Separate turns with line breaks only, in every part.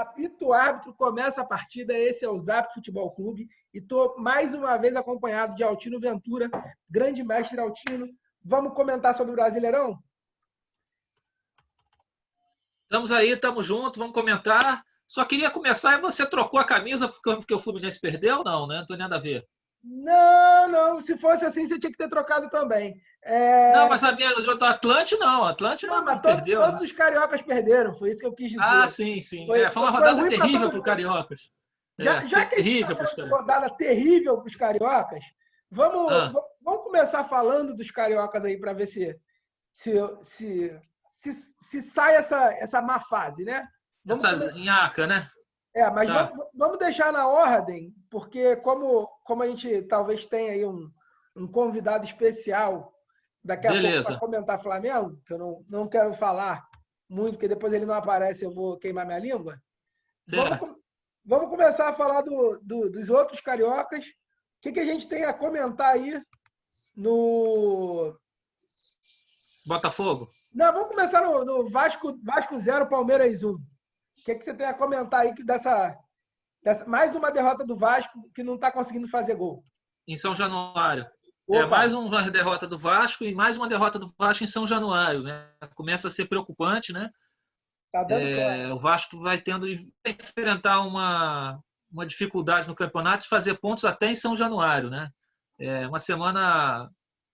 Apito o árbitro, começa a partida. Esse é o Zap Futebol Clube. E estou mais uma vez acompanhado de Altino Ventura, grande mestre Altino. Vamos comentar sobre o Brasileirão?
Estamos aí, estamos juntos, vamos comentar. Só queria começar, e você trocou a camisa porque o Fluminense perdeu? Não, né? Não tem nada a ver.
Não. Se fosse assim, você tinha que ter trocado também.
Não, mas a minha do Atlante não. Atlante
Não,
não
mas
perdeu,
todos
né?
os cariocas perderam. Foi isso que eu quis
Ah,
dizer.
sim, sim. Foi uma
Foi
rodada
ruim para
terrível
todo
para o
mundo.
Cariocas.
Já que a gente está
Terrível para os
falando de
Cariocas.
rodada terrível para os cariocas, vamos,
Ah,
vamos começar falando dos cariocas aí para ver se, se, se sai essa má fase, né? Vamos
essa nhaca, né?
mas
Tá.
vamos deixar na ordem, porque como a gente talvez tenha aí um convidado especial daqui a pouco para
Beleza.
comentar Flamengo, que eu não quero falar muito, porque depois ele não aparece, eu vou queimar minha língua. Vamos,
Certo.
vamos começar a falar dos outros cariocas. O que a gente tem a comentar aí no.
Botafogo.
Não, vamos começar no Vasco 0, Palmeiras 1. O que você tem a comentar aí dessa mais uma derrota do Vasco que não está conseguindo fazer gol?
Em São Januário.
Opa,
Mais uma derrota do Vasco e mais uma derrota do Vasco em São Januário, né? Começa a ser preocupante, né?
tá dando claro.
O Vasco vai tendo que enfrentar uma dificuldade no campeonato de fazer pontos até em São Januário, né? Uma semana,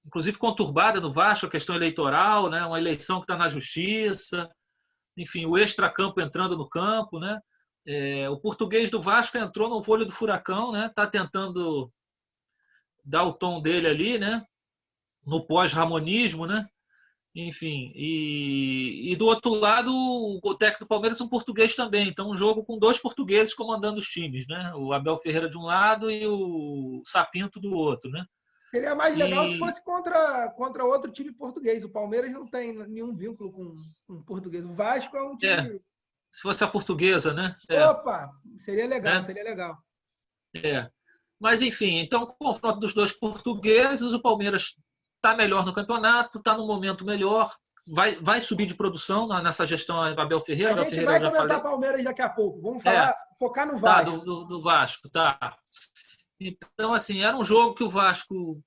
inclusive, conturbada no Vasco, a questão eleitoral, né? Uma eleição que está na justiça, enfim, o extracampo entrando no campo, né? O português do Vasco entrou no olho do furacão, né? Está tentando dar o tom dele ali, né? No pós-ramonismo, né? Enfim, e do outro lado, o técnico do Palmeiras é um português também. Então, um jogo com dois portugueses comandando os times, né? O Abel Ferreira de um lado e o Sapinto do outro, né?
Seria mais legal se
E
fosse contra outro time português. O Palmeiras não tem nenhum vínculo com português. O Vasco é um
é,
time.
se fosse a portuguesa, né?
Opa, seria legal,
Né?
seria legal.
É. Mas, enfim, então, o confronto dos dois portugueses, o Palmeiras está melhor no campeonato, está num momento melhor, vai subir de produção nessa gestão Abel Ferreira.
A
Abel
gente
Ferreira, eu
vai
já
comentar
falei.
Palmeiras daqui a pouco. Vamos
É,
focar no
tá,
Vasco.
do Vasco, tá. Então, assim, era um jogo que o Vasco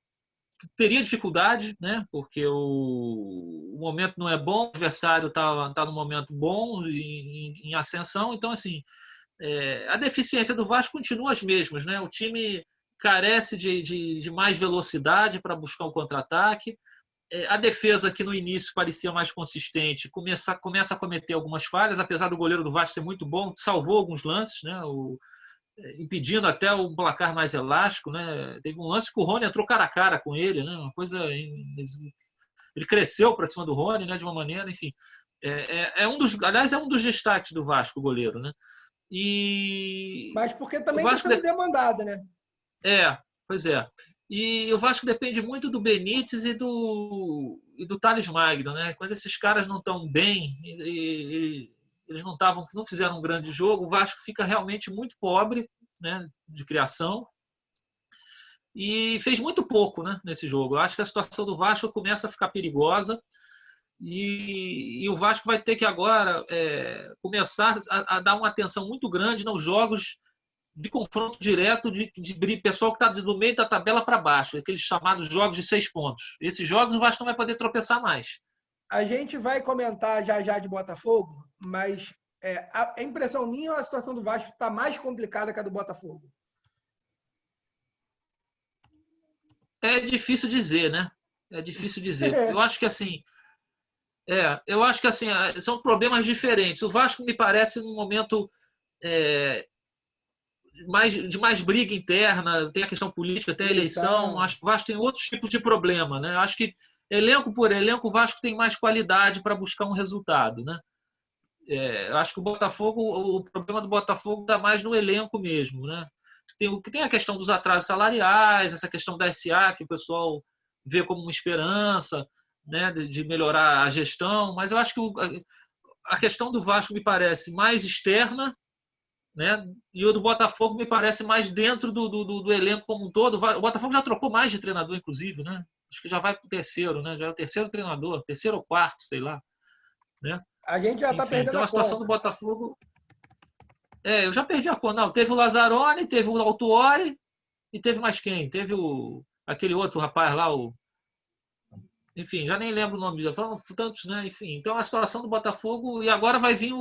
teria dificuldade, né? Porque o momento não é bom, o adversário tá num momento bom, em ascensão. Então, assim, a deficiência do Vasco continua as mesmas, né? O time carece de mais velocidade para buscar o contra-ataque. A defesa, que no início parecia mais consistente, começa a cometer algumas falhas, apesar do goleiro do Vasco ser muito bom, salvou alguns lances, né? Impedindo até o placar mais elástico, né? Teve um lance que o Rony entrou cara a cara com ele, né? Uma coisa, ele cresceu para cima do Rony, né? De uma maneira, enfim, aliás, é um dos destaques do Vasco, o goleiro, né? E
Mas porque
o
também está
Vasco
sendo demandado, né?
pois é. E o Vasco depende muito do Benítez e do Thales Magno, né? Quando esses caras não estão bem, eles não fizeram um grande jogo, o Vasco fica realmente muito pobre, né, de criação e fez muito pouco, né, nesse jogo. Eu acho que a situação do Vasco começa a ficar perigosa e o Vasco vai ter que agora começar a dar uma atenção muito grande nos jogos de confronto direto de pessoal que está do meio da tabela para baixo, aqueles chamados jogos de 6 pontos. Esses jogos o Vasco não vai poder tropeçar mais.
A gente vai comentar já de Botafogo, mas a impressão minha é a situação do Vasco está mais complicada que a do Botafogo.
É difícil dizer, né? É difícil dizer. Eu acho que assim são problemas diferentes. O Vasco me parece num momento de mais briga interna, tem a questão política, tem a eleição. Acho que o Vasco tem outros tipos de problema, né? Acho que elenco por elenco o Vasco tem mais qualidade para buscar um resultado, né? Acho que o problema do Botafogo está mais no elenco mesmo, né? Tem a questão dos atrasos salariais, essa questão da SA que o pessoal vê como uma esperança, né, de melhorar a gestão, mas eu acho que a questão do Vasco me parece mais externa, né, e o do Botafogo me parece mais dentro do elenco como um todo. O Botafogo já trocou mais de treinador, inclusive, né? Acho que já vai para o terceiro, né? Já é o terceiro treinador, terceiro ou quarto, sei lá, né?
A gente já está
Enfim,
perdendo
então
a
a situação do
conta.
Botafogo Eu já perdi a conta. Não, teve o Lazzaroni, teve o Autuori e teve mais quem? Teve aquele outro rapaz lá, enfim, já nem lembro o nome dele. Foram tantos, né? Enfim, então a situação do Botafogo. E agora vai vir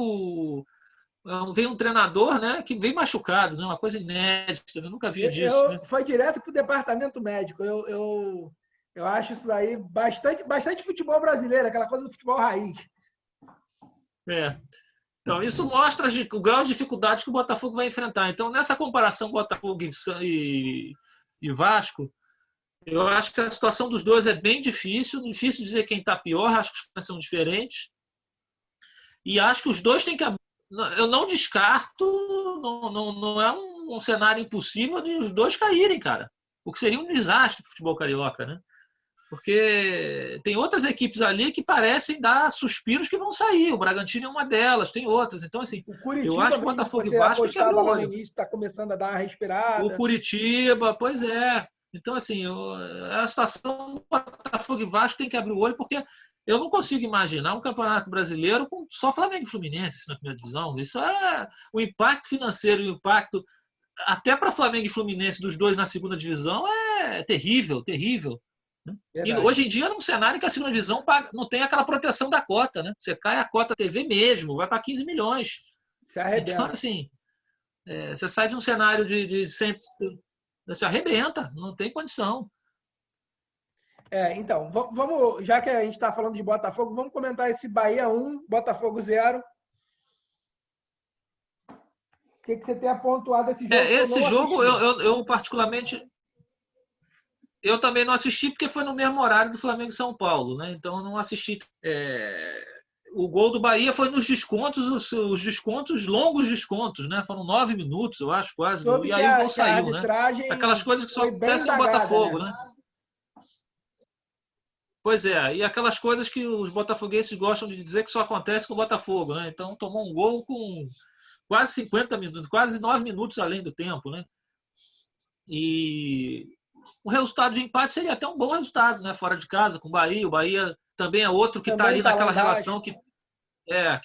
vem um treinador, né, que vem machucado, né? Uma coisa inédita. Eu nunca vi disso, né?
Foi direto para o departamento médico. Eu acho isso aí bastante futebol brasileiro, aquela coisa do futebol raiz.
Então, isso mostra o grau de dificuldade que o Botafogo vai enfrentar. Então, nessa comparação Botafogo e Vasco, eu acho que a situação dos dois é bem difícil. Difícil dizer quem está pior, acho que os caras são diferentes. E acho que os dois têm que. Eu não descarto, não é um cenário impossível de os dois caírem, cara. O que seria um desastre para o futebol carioca, né? Porque tem outras equipes ali que parecem dar suspiros que vão sair. O Bragantino é uma delas, tem outras. Então, assim,
o Curitiba,
eu acho que o Botafogo
você
e Vasco tem que abrir o
lá no
olho.
início, está começando a dar uma respirada.
O Curitiba, pois é. Então, assim, a situação do Botafogo e Vasco tem que abrir o olho, porque eu não consigo imaginar um campeonato brasileiro com só Flamengo e Fluminense na primeira divisão. Isso é o impacto financeiro e o impacto até para Flamengo e Fluminense dos dois na segunda divisão é terrível, terrível. E hoje em dia, num cenário que a segunda divisão não tem aquela proteção da cota, né? Você cai a cota TV mesmo, vai para 15 milhões.
Se arrebenta.
Então, assim, você sai de um cenário de se arrebenta, não tem condição.
Então, vamos, já que a gente está falando de Botafogo, vamos comentar esse Bahia 1, Botafogo 0. O que você tem apontado esse jogo?
Esse jogo, eu particularmente, eu também não assisti porque foi no mesmo horário do Flamengo e São Paulo, né? Então eu não assisti. O gol do Bahia foi nos descontos, os descontos, longos descontos, né? Foram 9 minutos, eu acho, quase. E aí o gol saiu, né? Aquelas coisas que só acontecem no Botafogo, né? Pois é, e aquelas coisas que os botafoguenses gostam de dizer que só acontece com o Botafogo, né? Então tomou um gol com quase 50 minutos, quase 9 minutos além do tempo, né? E o resultado de empate seria até um bom resultado, né? Fora de casa, com o Bahia. O Bahia também é outro que está ali naquela relação que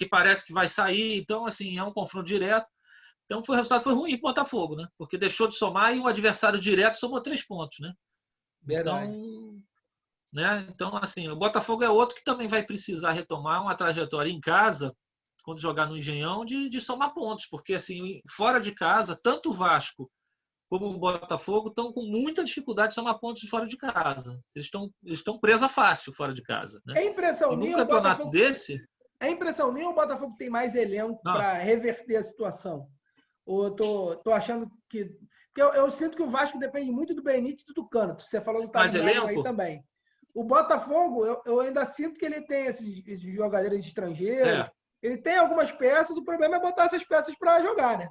parece que vai sair. Então, assim, é um confronto direto. Então, o resultado foi ruim para o Botafogo, né? Porque deixou de somar e o adversário direto somou 3 pontos, né?
Verdade.
Então, assim, o Botafogo é outro que também vai precisar retomar uma trajetória em casa, quando jogar no Engenhão, de somar pontos. Porque, assim, fora de casa, tanto o Vasco como o Botafogo estão com muita dificuldade de somar pontos de fora de casa. Eles estão presa fácil fora de casa. Né?
É impressão minha,
num campeonato desse...
É impressão minha ou o Botafogo tem mais elenco para reverter a situação? Ou eu tô achando que... Porque eu sinto que o Vasco depende muito do Benítez e do Cândido. Você falou do Thales Magno aí também. O Botafogo, eu ainda sinto que ele tem esses jogadores estrangeiros. Ele tem algumas peças, o problema é botar essas peças para jogar, né?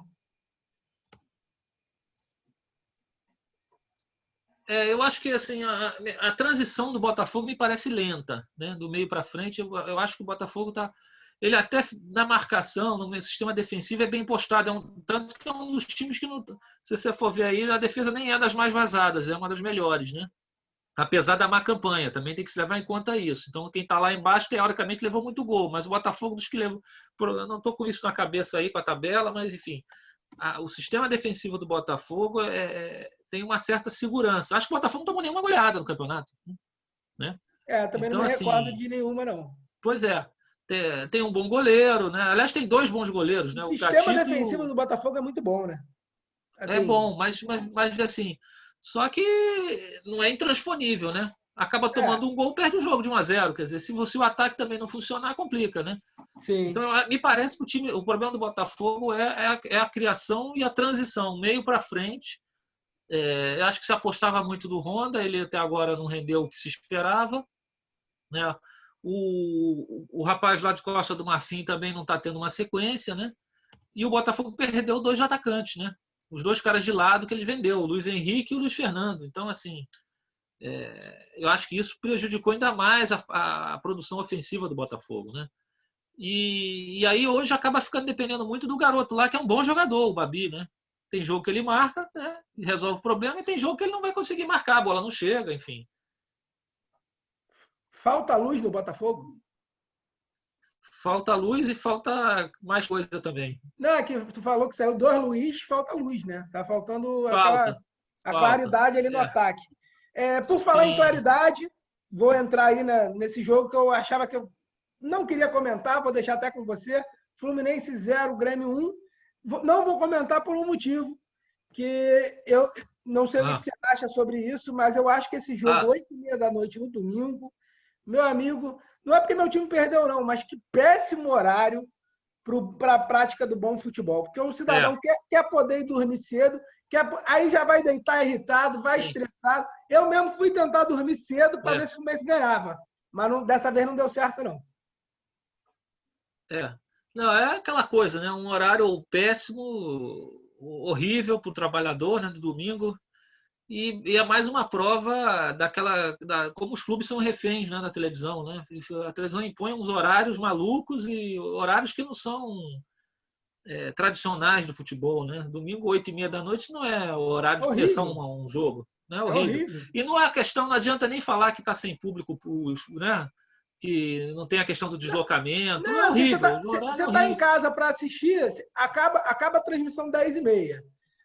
Eu acho que assim, a transição do Botafogo me parece lenta, né? Do meio para frente. Eu acho que o Botafogo está. Ele até na marcação, no sistema defensivo, é bem postado. Tanto que é um dos times que, se você for ver aí, a defesa nem é das mais vazadas, é uma das melhores, né? Apesar da má campanha, também tem que se levar em conta isso. Então, quem está lá embaixo, teoricamente, levou muito gol, mas o Botafogo dos que levou. Eu não estou com isso na cabeça aí, com a tabela, mas enfim. O sistema defensivo do Botafogo tem uma certa segurança. Acho que o Botafogo não tomou nenhuma goleada no campeonato. Né?
Também então, não me recordo de nenhuma, não.
Pois é. Tem um bom goleiro, né? Aliás, tem 2 bons goleiros, né?
O sistema defensivo do Botafogo é muito bom, né?
Assim, é bom, mas assim, só que não é intransponível, né? Acaba tomando um gol, perde o jogo de 1-0. Quer dizer, se o ataque também não funcionar, complica, né?
Sim.
Então, me parece que o problema do Botafogo é a criação e a transição, meio para frente. Eu acho que se apostava muito do Honda, ele até agora não rendeu o que se esperava. Né? O rapaz lá de Costa do Marfim também não está tendo uma sequência, né? E o Botafogo perdeu 2 atacantes, né? Os 2 caras de lado que ele vendeu, o Luiz Henrique e o Luiz Fernando. Então, assim, eu acho que isso prejudicou ainda mais a produção ofensiva do Botafogo, né? E aí hoje acaba ficando dependendo muito do garoto lá, que é um bom jogador, o Babi, né? Tem jogo que ele marca, né? Resolve o problema, e tem jogo que ele não vai conseguir marcar, a bola não chega, enfim.
Falta luz no Botafogo?
Falta luz e falta mais coisa também.
Não, é que tu falou que saiu 2 Luiz, falta luz, né? Tá faltando
Falta.
a claridade ali no ataque. Por falar em claridade, vou entrar aí nesse jogo que eu achava que eu não queria comentar, vou deixar até com você. Fluminense 0, Grêmio 1. Não vou comentar por um motivo, que eu não sei o que você acha sobre isso, mas eu acho que esse jogo, 8h30 da noite no domingo, meu amigo, não é porque meu time perdeu, não, mas que péssimo horário para a prática do bom futebol. Porque o cidadão quer poder ir dormir cedo, aí já vai deitar irritado, vai estressado. Eu mesmo fui tentar dormir cedo para ver se o Fluminense ganhava, mas dessa vez não deu certo, não.
Não, é aquela coisa, né? Um horário péssimo, horrível para o trabalhador, né? Do domingo. E é mais uma prova como os clubes são reféns, né, na televisão, né? A televisão impõe uns horários malucos e horários que não são tradicionais do futebol, né? Domingo, 8h30 da noite, não é o horário de pressão a um jogo. Né? É horrível. E não é questão, não adianta nem falar que está sem público, né? Que não tem a questão do deslocamento. Não, é horrível.
Você está em casa para assistir, acaba a transmissão 10h30.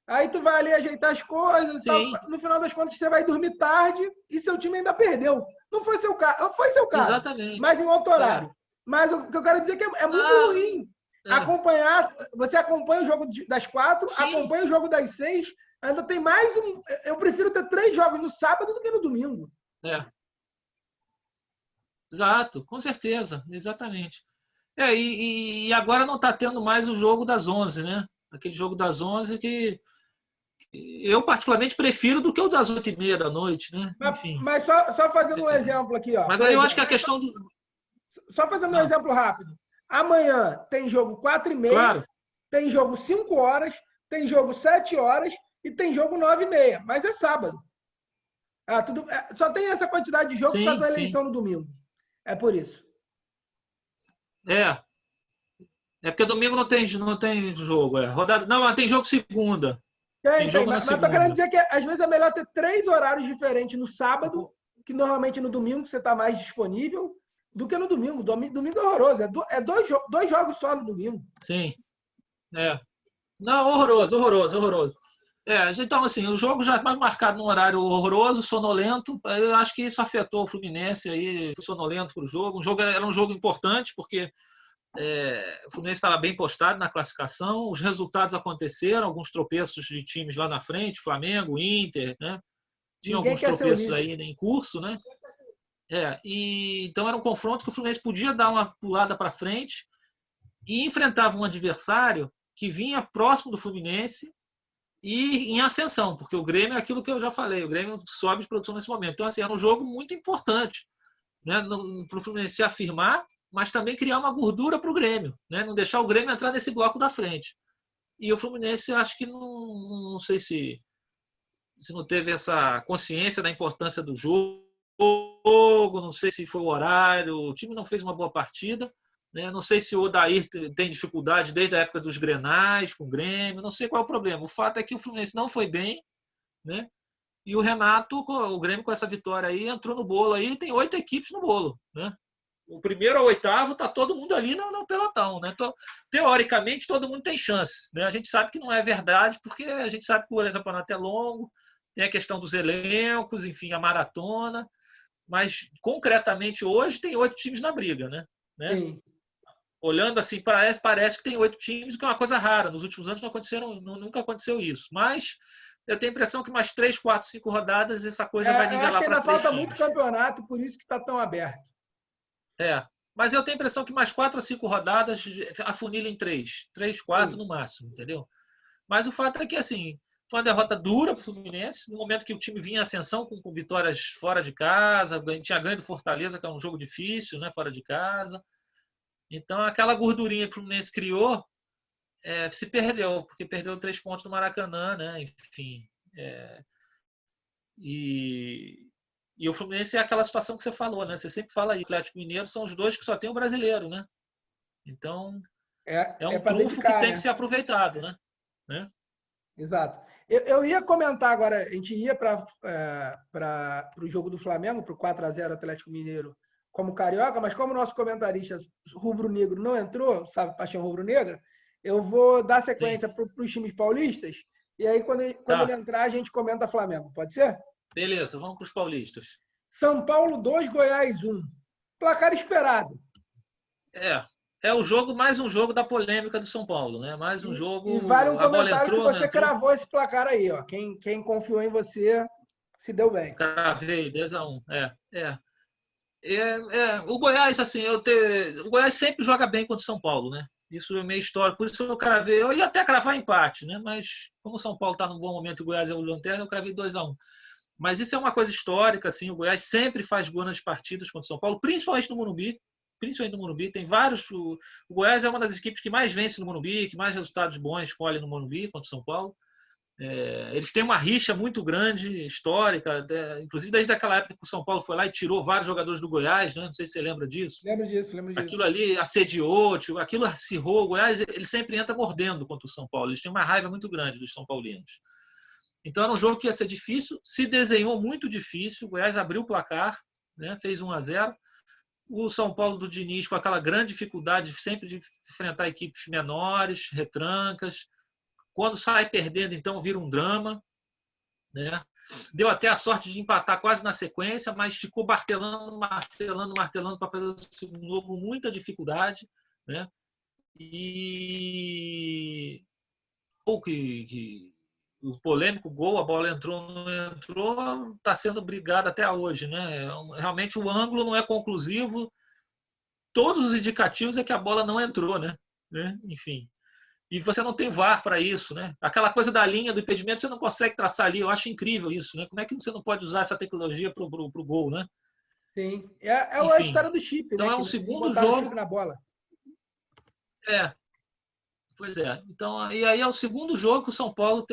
Aí tu vai ali ajeitar as coisas, no final das contas você vai dormir tarde e seu time ainda perdeu. Não foi seu caso, foi seu caso.
Exatamente.
Mas em outro horário. Mas o que eu quero dizer é que é muito ruim. Acompanhar, você acompanha o jogo das 4, acompanha o jogo das 6, ainda tem mais um. Eu prefiro ter 3 jogos no sábado do que no domingo.
Exato, com certeza, exatamente. E agora não está tendo mais o jogo das 11, né? Aquele jogo das 11 que eu particularmente prefiro do que o das 8h30 da noite, né? Enfim.
Mas só fazendo um exemplo aqui, ó.
Mas aí eu acho que a questão do...
Só fazendo um exemplo rápido. Amanhã tem jogo 4h30,
claro.
Tem jogo 5 horas, tem jogo 7 horas e tem jogo 9h30. Mas é sábado. Só tem essa quantidade de jogo por causa da eleição no domingo. É por isso.
É porque domingo não tem jogo. Rodada... Não, mas tem jogo segunda.
Tem jogo mas tô querendo dizer que às vezes é melhor ter 3 horários diferentes no sábado, que normalmente no domingo você está mais disponível, do que no domingo. Domingo é horroroso. É 2 jogos só no domingo.
Sim. Não, horroroso. Então, assim, o jogo já vai marcado num horário horroroso, sonolento. Eu acho que isso afetou o Fluminense aí, sonolento para o jogo. Era um jogo importante, porque o Fluminense estava bem postado na classificação, os resultados aconteceram, alguns tropeços de times lá na frente, Flamengo, Inter, né? Tinha alguns tropeços aí em curso, né? Então era um confronto que o Fluminense podia dar uma pulada para frente e enfrentava um adversário que vinha próximo do Fluminense e em ascensão, porque o Grêmio é aquilo que eu já falei, o Grêmio sobe de produção nesse momento. Então, assim, era um jogo muito importante, né, para o Fluminense se afirmar, mas também criar uma gordura para o Grêmio, né, não deixar o Grêmio entrar nesse bloco da frente. E o Fluminense, acho que não sei se não teve essa consciência da importância do jogo, não sei se foi o horário, o time não fez uma boa partida. Não sei se o Odair tem dificuldade desde a época dos Grenais com o Grêmio, não sei qual é o problema. O fato é que o Fluminense não foi bem, né? E o Renato, o Grêmio com essa vitória aí, entrou no bolo aí, tem 8 equipes no bolo, né? O primeiro ao 8º tá todo mundo ali no pelotão, né? Teoricamente, todo mundo tem chance, né? A gente sabe que não é verdade, porque a gente sabe que o campeonato é longo, tem a questão dos elencos, enfim, a maratona, mas concretamente hoje tem 8 times na briga, né?
Sim.
Olhando assim, parece que tem 8 times, o que é uma coisa rara. Nos últimos anos nunca aconteceu isso. Mas eu tenho a impressão que mais 3, 4, 5 rodadas essa coisa vai nivelar para 3 times.
Ainda falta muito campeonato, por isso que está tão aberto.
Mas eu tenho a impressão que mais 4 a 5 rodadas afunila em 3, 4 no máximo, entendeu? Mas o fato é que, assim, foi uma derrota dura para o Fluminense, no momento que o time vinha em ascensão com vitórias fora de casa, tinha ganho do Fortaleza, que é um jogo difícil, né, fora de casa. Então, aquela gordurinha que o Fluminense criou se perdeu, porque perdeu 3 pontos no Maracanã, né? Enfim. E o Fluminense é aquela situação que você falou, né? Você sempre fala aí, Atlético Mineiro são os 2 que só tem o brasileiro, né? Então, é um trunfo que tem que ser aproveitado, né?
Exato. Eu ia comentar agora, a gente ia para o jogo do Flamengo, para o 4x0 Atlético Mineiro como carioca, mas como o nosso comentarista rubro-negro não entrou, sabe, Paixão Rubro-Negra, eu vou dar
Sim.
sequência para os times paulistas, e aí quando
Tá.
ele entrar, a gente comenta Flamengo. Pode ser?
Beleza, vamos para os paulistas.
São Paulo 2, Goiás 1. Placar esperado.
É o jogo, mais um jogo da polêmica do São Paulo, né? Mais um jogo.
E vale um
a bola
comentário
entrou,
que você cravou esse placar aí, ó. Quem confiou em você se deu bem.
Cravei, 2-1. O Goiás, assim, o Goiás sempre joga bem contra o São Paulo, né? Isso é meio histórico, por isso eu cravei. Eu ia até cravar empate, né? Mas como o São Paulo está num bom momento e o Goiás é o lanterna, eu cravei 2-1. Mas isso é uma coisa histórica, assim, o Goiás sempre faz gol nas partidas contra o São Paulo, principalmente no Morumbi. Tem vários. O Goiás é uma das equipes que mais vence no Morumbi, que mais resultados bons escolhe no Morumbi contra o São Paulo. Eles têm uma rixa muito grande, histórica, inclusive desde aquela época que o São Paulo foi lá e tirou vários jogadores do Goiás, né? Não sei se você lembra disso.
Lembro disso.
Aquilo ali assediou, aquilo acirrou. O Goiás ele sempre entra mordendo contra o São Paulo. Eles têm uma raiva muito grande dos São Paulinos. Então era um jogo que ia ser difícil, se desenhou muito difícil. O Goiás abriu o placar, né? Fez 1-0. O São Paulo do Diniz com aquela grande dificuldade sempre de enfrentar equipes menores, retrancas. Quando sai perdendo, então vira um drama, né? Deu até a sorte de empatar quase na sequência, mas ficou martelando para fazer o segundo jogo com muita dificuldade, né? E o polêmico gol, a bola entrou, não entrou, está sendo brigado até hoje, né? Realmente o ângulo não é conclusivo. Todos os indicativos é que a bola não entrou, né? Enfim. E você não tem VAR para isso, né? Aquela coisa da linha do impedimento você não consegue traçar ali. Eu acho incrível isso, né? Como é que você não pode usar essa tecnologia para o gol, né?
Sim. É a história do chip,
então
né?
É um
Que
segundo
botaram o
jogo.
chip na bola.
Pois é. Então, e aí é o segundo jogo que o São Paulo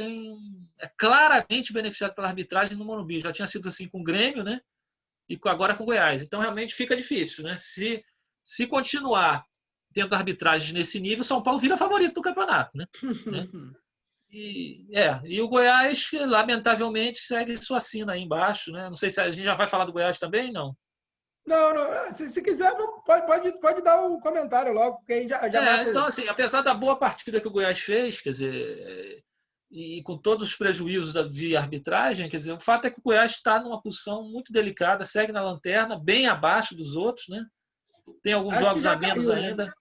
é claramente beneficiado pela arbitragem no Morumbi. Já tinha sido assim com o Grêmio, né? E agora com o Goiás. Então realmente fica difícil, né? Se continuar tendo arbitragens nesse nível, o São Paulo vira favorito do campeonato, né? E o Goiás, lamentavelmente, segue sua sina aí embaixo, né? Não sei se a gente já vai falar do Goiás também, não?
Não. Se quiser, pode dar o comentário logo, porque aí já mata.
Então, assim, apesar da boa partida que o Goiás fez, quer dizer, e com todos os prejuízos de arbitragem, quer dizer, o fato é que o Goiás está numa posição muito delicada, segue na lanterna, bem abaixo dos outros, né? Tem alguns jogos a menos ainda.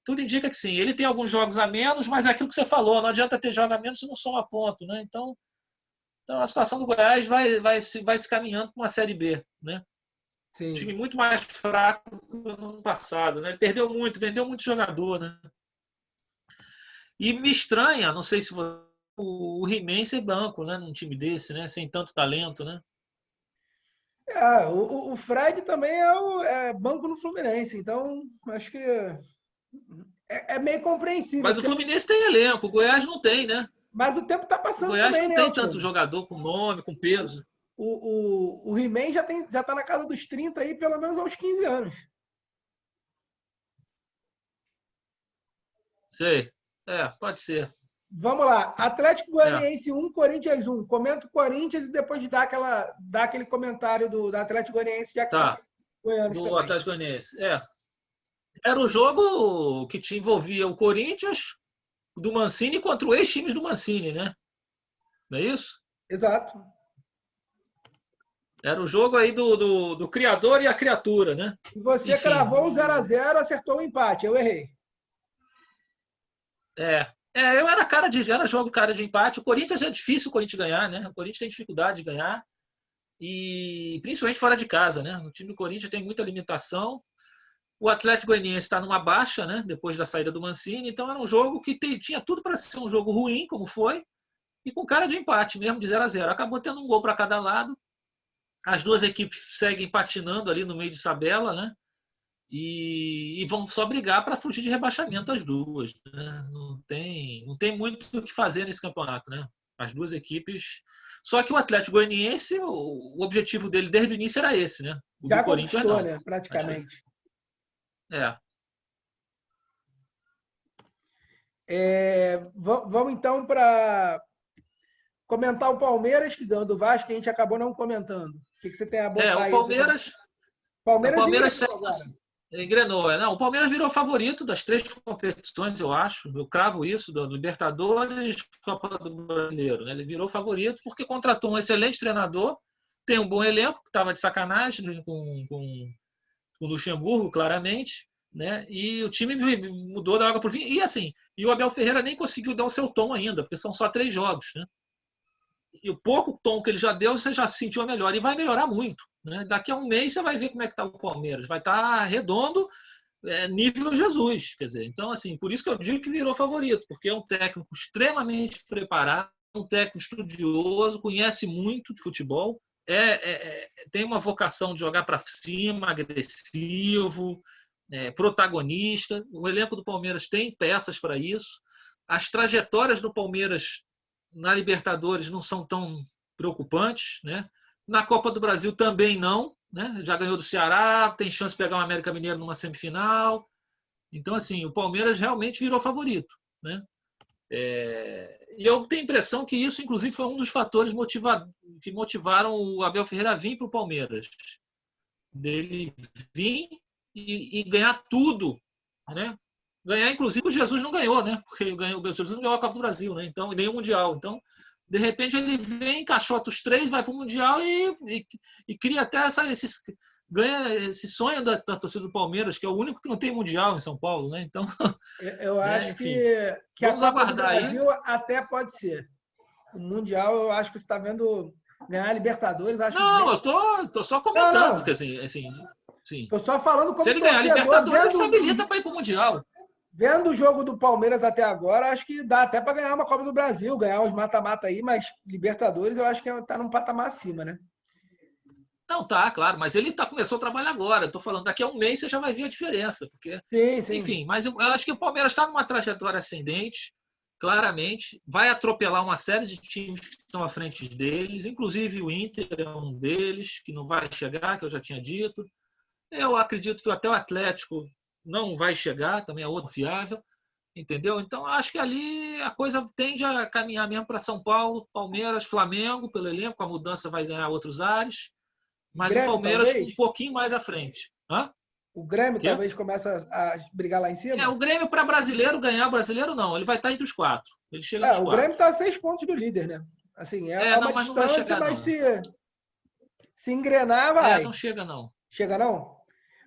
Tudo indica que sim. Ele tem alguns jogos a menos, mas é aquilo que você falou, não adianta ter jogo a menos se não soma ponto, né? Então a situação do Goiás vai se caminhando para uma Série B, né?
Sim.
Um time muito mais fraco do que no ano passado, né? Ele perdeu muito, vendeu muito jogador, né? E me estranha, não sei se o He-Man ser banco, né? Num time desse, né? Sem tanto talento, né?
O Fred também é banco no Fluminense, então acho que é meio compreensível.
Mas o Fluminense tem elenco, o Goiás não tem, né?
Mas o tempo está
O
passando
Goiás
também,
não
né,
tem
Altino?
tanto jogador com nome, com peso.
O He-Man já tá na casa dos 30 aí, pelo menos aos 15 anos.
Sei. Pode ser.
Vamos lá. Atlético Goianiense 1, Corinthians 1. Comenta o Corinthians e depois dá aquele comentário do Atlético Goianiense, já que
tá
Goianos
do
também.
Atlético Goianiense. Era o jogo que te envolvia o Corinthians do Mancini contra o ex-times do Mancini, né? Não é isso?
Exato.
Era o jogo aí do criador e a criatura, né?
E você cravou o 0-0, acertou o empate. Eu errei.
Era jogo cara de empate. O Corinthians é difícil o Corinthians ganhar, né? O Corinthians tem dificuldade de ganhar. E principalmente fora de casa, né? O time do Corinthians tem muita limitação. O Atlético Goianiense está numa baixa, né? Depois da saída do Mancini. Então era um jogo que tinha tudo para ser um jogo ruim, como foi, e com cara de empate mesmo, de 0-0. Acabou tendo um gol para cada lado. As duas equipes seguem patinando ali no meio de tabela, né? E vão só brigar para fugir de rebaixamento as duas, né? Não tem muito o que fazer nesse campeonato, né? As duas equipes. Só que o Atlético Goianiense, o objetivo dele desde o início era esse, né? O
já
do Corinthians não,
né? Praticamente. Vamos então para comentar o Palmeiras, que ganhou do Vasco, que a gente acabou não comentando. O que você tem a botar
aí?
Palmeiras
o Palmeiras engrenou. Não, o Palmeiras virou favorito das 3 competições, eu acho. Eu cravo isso, do Libertadores e Copa do Brasileiro. Né? Ele virou favorito porque contratou um excelente treinador, tem um bom elenco, que estava de sacanagem com o Luxemburgo, claramente. Né? E o time mudou da água para o vinho. E assim, o Abel Ferreira nem conseguiu dar o seu tom ainda, porque são só 3 jogos. Né? E o pouco tom que ele já deu, você já sentiu a melhor. E vai melhorar muito. Né? Daqui a um mês você vai ver como é que está o Palmeiras. Vai estar redondo, nível Jesus. Quer dizer, então, assim, por isso que eu digo que virou favorito, porque é um técnico extremamente preparado, um técnico estudioso, conhece muito de futebol, tem uma vocação de jogar para cima, agressivo, protagonista. O elenco do Palmeiras tem peças para isso. As trajetórias do Palmeiras na Libertadores não são tão preocupantes, né? Na Copa do Brasil também não, né? Já ganhou do Ceará, tem chance de pegar o América Mineiro numa semifinal. Então, assim, o Palmeiras realmente virou favorito, né? E eu tenho a impressão que isso, inclusive, foi um dos fatores que motivaram o Abel Ferreira a vir para o Palmeiras. Dele vir e ganhar tudo, né? Ganhar, inclusive, o Jesus não ganhou, né? Porque o Jesus não ganhou a Copa do Brasil, né? Então, nem o Mundial. Então, de repente, ele vem, encaixota os 3, vai para o Mundial e cria até ganha esse sonho da torcida do Palmeiras, que é o único que não tem Mundial em São Paulo, né? Então,
eu acho
enfim,
que a Copa do
aguardar
Brasil
aí.
até pode ser. O Mundial, eu acho que você está vendo ganhar a Libertadores. Acho
Não, eu estou só comentando,
não.
Que assim, sim.
Estou só falando como
se ele ganhar a Libertadores, ele se habilita para ir para o Mundial.
Vendo o jogo do Palmeiras até agora, acho que dá até para ganhar uma Copa do Brasil, ganhar os mata-mata aí, mas Libertadores eu acho que está num patamar acima, né?
Não, tá, claro, mas ele começou a trabalhar agora. Estou falando, daqui a um mês você já vai ver a diferença. Porque,
sim.
Enfim, mas eu acho que o Palmeiras está numa trajetória ascendente, claramente. Vai atropelar uma série de times que estão à frente deles, inclusive o Inter é um deles, que não vai chegar, que eu já tinha dito. Eu acredito que até o Atlético não vai chegar, também é outro fiável, entendeu? Então, acho que ali a coisa tende a caminhar mesmo para São Paulo, Palmeiras, Flamengo, pelo elenco, a mudança vai ganhar outros ares, mas
Grêmio,
o Palmeiras
talvez?
um pouquinho mais à frente. Hã?
O Grêmio
Quê?
talvez comece a brigar lá em cima?
O Grêmio para brasileiro ganhar, brasileiro não, ele vai estar entre os 4. Ele chega nos 4.
O Grêmio está a 6 pontos do líder, né? Assim, é uma
mas não vai
distância,
chegar,
mas
não.
se engrenar, vai.
Não chega, não.
Chega, não?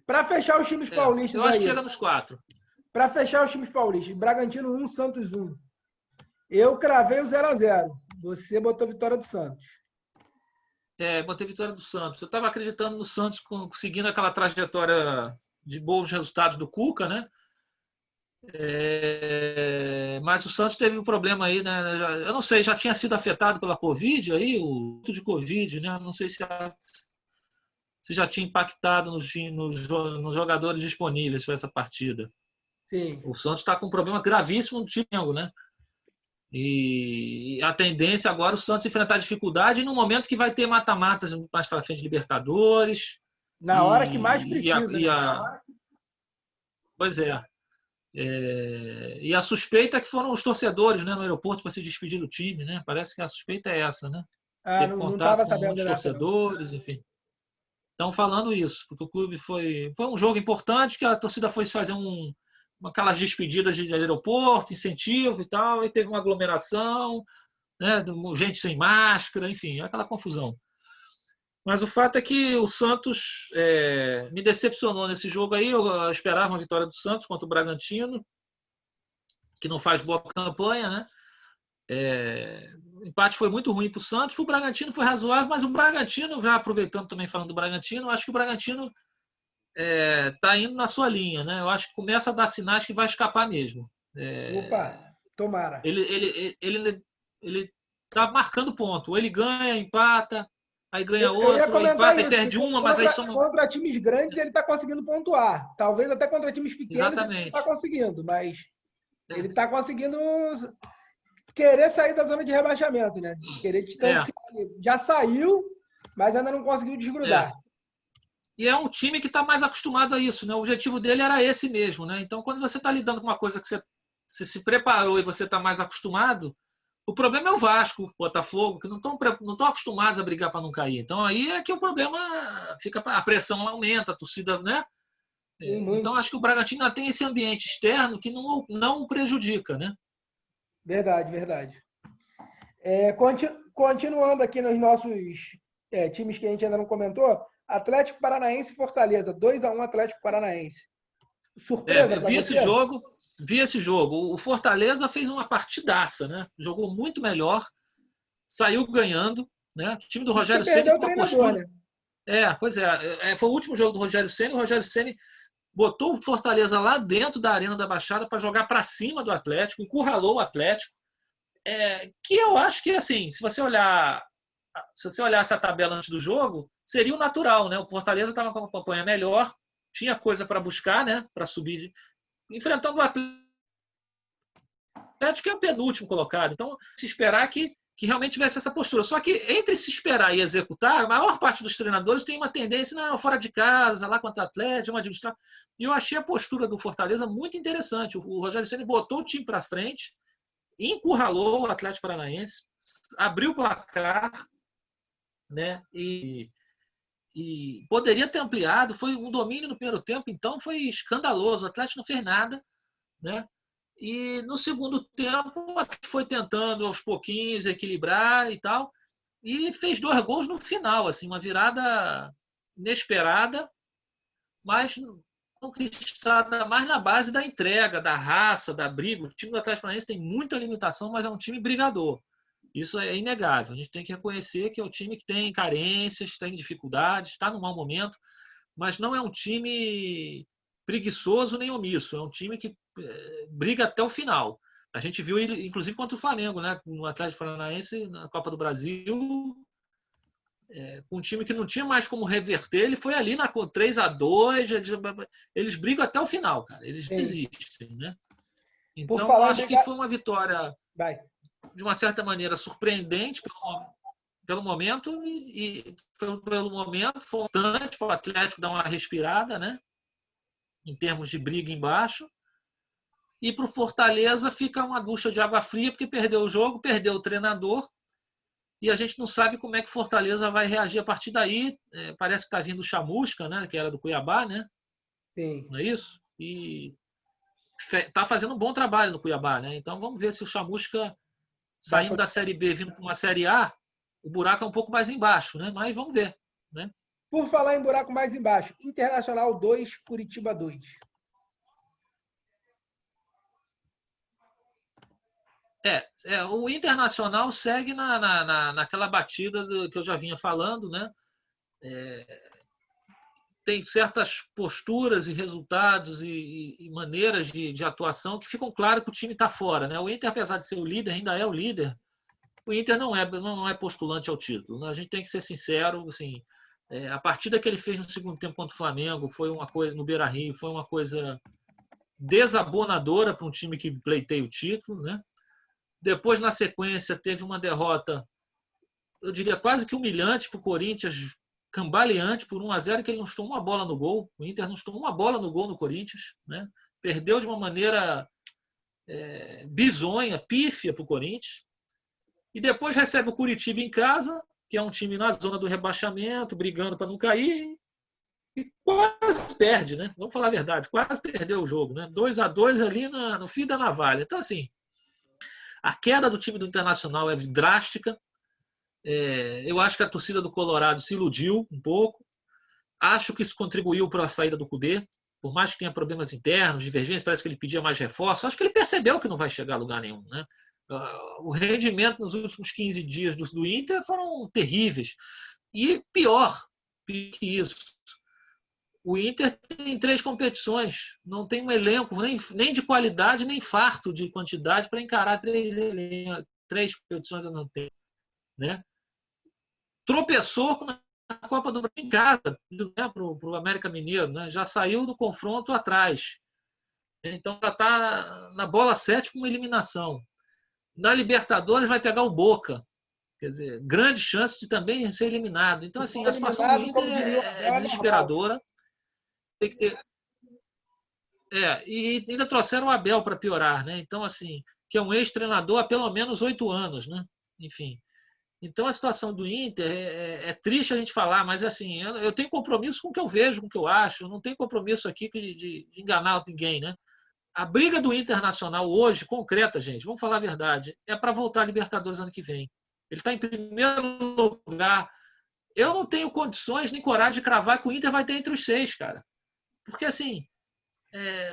Para fechar os times paulistas
eu acho
aí.
que chega nos 4.
Para fechar os times paulistas, Bragantino 1, Santos 1. Eu cravei o 0-0. Você botou vitória do Santos.
Botei vitória do Santos. Eu estava acreditando no Santos conseguindo aquela trajetória de bons resultados do Cuca, né? Mas o Santos teve um problema aí, né? Eu não sei, já tinha sido afetado pela Covid aí, o de Covid, né? Não sei se já tinha impactado nos jogadores disponíveis para essa partida.
Sim.
O Santos está com um problema gravíssimo no time, né? E a tendência agora é o Santos enfrentar dificuldade no momento que vai ter mata-matas mais para frente, Libertadores.
Na hora que mais precisa.
Pois é. E a suspeita é que foram os torcedores, né, no aeroporto para se despedir do time, né? Parece que a suspeita é essa, né? Teve contato com muitos torcedores, enfim. Estão falando isso, porque o clube foi um jogo importante, que a torcida foi se fazer aquelas despedidas de aeroporto, incentivo e tal, e teve uma aglomeração, né, gente sem máscara, enfim, aquela confusão. Mas o fato é que o Santos me decepcionou nesse jogo aí. Eu esperava uma vitória do Santos contra o Bragantino, que não faz boa campanha, né? O empate foi muito ruim para o Santos, para o Bragantino foi razoável, mas o Bragantino, já aproveitando também falando do Bragantino, eu acho que o Bragantino está indo na sua linha, né? Eu acho que começa a dar sinais que vai escapar mesmo.
Opa, tomara.
Ele está marcando ponto. Ou ele ganha, empata, aí ganha outro, aí empata e perde uma, mas aí são...
Contra times grandes ele está conseguindo pontuar. Talvez até contra times pequenos
Exatamente.
ele não está conseguindo, mas ele está conseguindo querer sair da zona de rebaixamento, né? Querer distanciar. Já saiu, mas ainda não conseguiu desgrudar.
E é um time que está mais acostumado a isso, né? O objetivo dele era esse mesmo, né? Então, quando você está lidando com uma coisa que você se preparou e você está mais acostumado, O problema é o Vasco, o Botafogo, que não estão acostumados a brigar para não cair. Então aí é que o problema fica, a pressão aumenta, a torcida, né? Então acho que o Bragantino ainda tem esse ambiente externo que não o prejudica, né?
Verdade, verdade. Continuando aqui nos nossos times que a gente ainda não comentou, Atlético Paranaense e Fortaleza, 2-1 Atlético Paranaense. Surpresa para você?
Vi esse jogo. O Fortaleza fez uma partidaça, né? Jogou muito melhor, saiu ganhando, né? O time do Rogério Ceni com uma postura. Né? Pois é. Foi o último jogo do Rogério Ceni. O Rogério Ceni botou o Fortaleza lá dentro da Arena da Baixada para jogar para cima do Atlético, encurralou o Atlético. Que eu acho que, assim, se você olhar essa tabela antes do jogo, seria o natural, né? O Fortaleza estava com uma campanha melhor, tinha coisa para buscar, né? Para subir, enfrentando o Atlético, que é o penúltimo colocado. Então, se esperar que realmente tivesse essa postura. Só que entre se esperar e executar, a maior parte dos treinadores tem uma tendência, não, fora de casa, lá contra o Atlético, vamos administrar. E eu achei a postura do Fortaleza muito interessante. O Rogério Ceni botou o time para frente, encurralou o Atlético Paranaense, abriu o placar, né? E poderia ter ampliado. Foi um domínio no primeiro tempo, então foi escandaloso. O Atlético não fez nada, né? E no segundo tempo foi tentando aos pouquinhos equilibrar e tal, e fez 2 gols no final, assim, uma virada inesperada, mas conquistada mais na base da entrega, da raça, da briga. O time do Atlético Paranaense tem muita limitação, mas é um time brigador. Isso é inegável. A gente tem que reconhecer que é um time que tem carências, tem dificuldades, está num mau momento, mas não é um time preguiçoso nem omisso. É um time que briga até o final. A gente viu, inclusive, contra o Flamengo, né? No Atlético Paranaense, na Copa do Brasil, com um time que não tinha mais como reverter, ele foi ali na 3-2, eles brigam até o final, cara. Eles desistem, né? Então, acho que foi uma vitória, de uma certa maneira, surpreendente pelo momento, e pelo momento foi importante para o Atlético dar uma respirada, né? Em termos de briga embaixo. E para o Fortaleza fica uma ducha de água fria, porque perdeu o jogo, perdeu o treinador, e a gente não sabe como é que o Fortaleza vai reagir a partir daí. Parece que está vindo o Chamusca, né? Que era do Cuiabá, né?
Sim.
Não é isso? E está fazendo um bom trabalho no Cuiabá, né? Então vamos ver se o Chamusca, saindo da Série B, vindo para uma Série A, o buraco é um pouco mais embaixo, né? Mas vamos ver, né?
Por falar em buraco mais embaixo, Internacional 2, Curitiba 2.
O Internacional segue naquela batida que eu já vinha falando, né? Tem certas posturas e resultados e maneiras de atuação que ficam claro que o time está fora, né? O Inter, apesar de ser o líder, ainda é o líder. O Inter não é postulante ao título, né? A gente tem que ser sincero, assim, a partida que ele fez no segundo tempo contra o Flamengo foi uma coisa, no Beira-Rio, foi uma coisa desabonadora para um time que pleiteia o título, né? Depois, na sequência, teve uma derrota, eu diria quase que humilhante para o Corinthians, cambaleante por 1-0, que ele não chutou uma bola no gol. O Inter não chutou uma bola no gol no Corinthians, né? Perdeu de uma maneira bizonha, pífia para o Corinthians. E depois recebe o Curitiba em casa, que é um time na zona do rebaixamento, brigando para não cair, e quase perde, né? Vamos falar a verdade, quase perdeu o jogo, né? 2-2 ali no fim da navalha. Então, assim, a queda do time do Internacional é drástica. Eu acho que a torcida do Colorado se iludiu um pouco. Acho que isso contribuiu para a saída do Cudê. Por mais que tenha problemas internos, divergências, parece que ele pedia mais reforço. Acho que ele percebeu que não vai chegar a lugar nenhum, né? O rendimento nos últimos 15 dias do Inter foram terríveis. E pior que isso, o Inter tem 3 competições, não tem um elenco nem de qualidade, nem farto de quantidade para encarar 3 competições ao mesmo tempo, né? Tropeçou na Copa do Brasil em casa, né, para o América Mineiro, né? Já saiu do confronto atrás. Então já está na bola 7 com uma eliminação. Na Libertadores vai pegar o Boca. Quer dizer, grande chance de também ser eliminado. Então, assim, a situação do Inter é desesperadora. Tem que ter... E ainda trouxeram o Abel para piorar, né? Então, assim, que é um ex-treinador há pelo menos 8 anos, né? Enfim. Então, a situação do Inter é triste a gente falar, mas assim, eu tenho compromisso com o que eu vejo, com o que eu acho, eu não tenho compromisso aqui de enganar ninguém, né? A briga do Internacional hoje, concreta, gente, vamos falar a verdade, é para voltar a Libertadores ano que vem. Ele está em primeiro lugar. Eu não tenho condições nem coragem de cravar que o Inter vai ter entre os 6, cara. Porque, assim,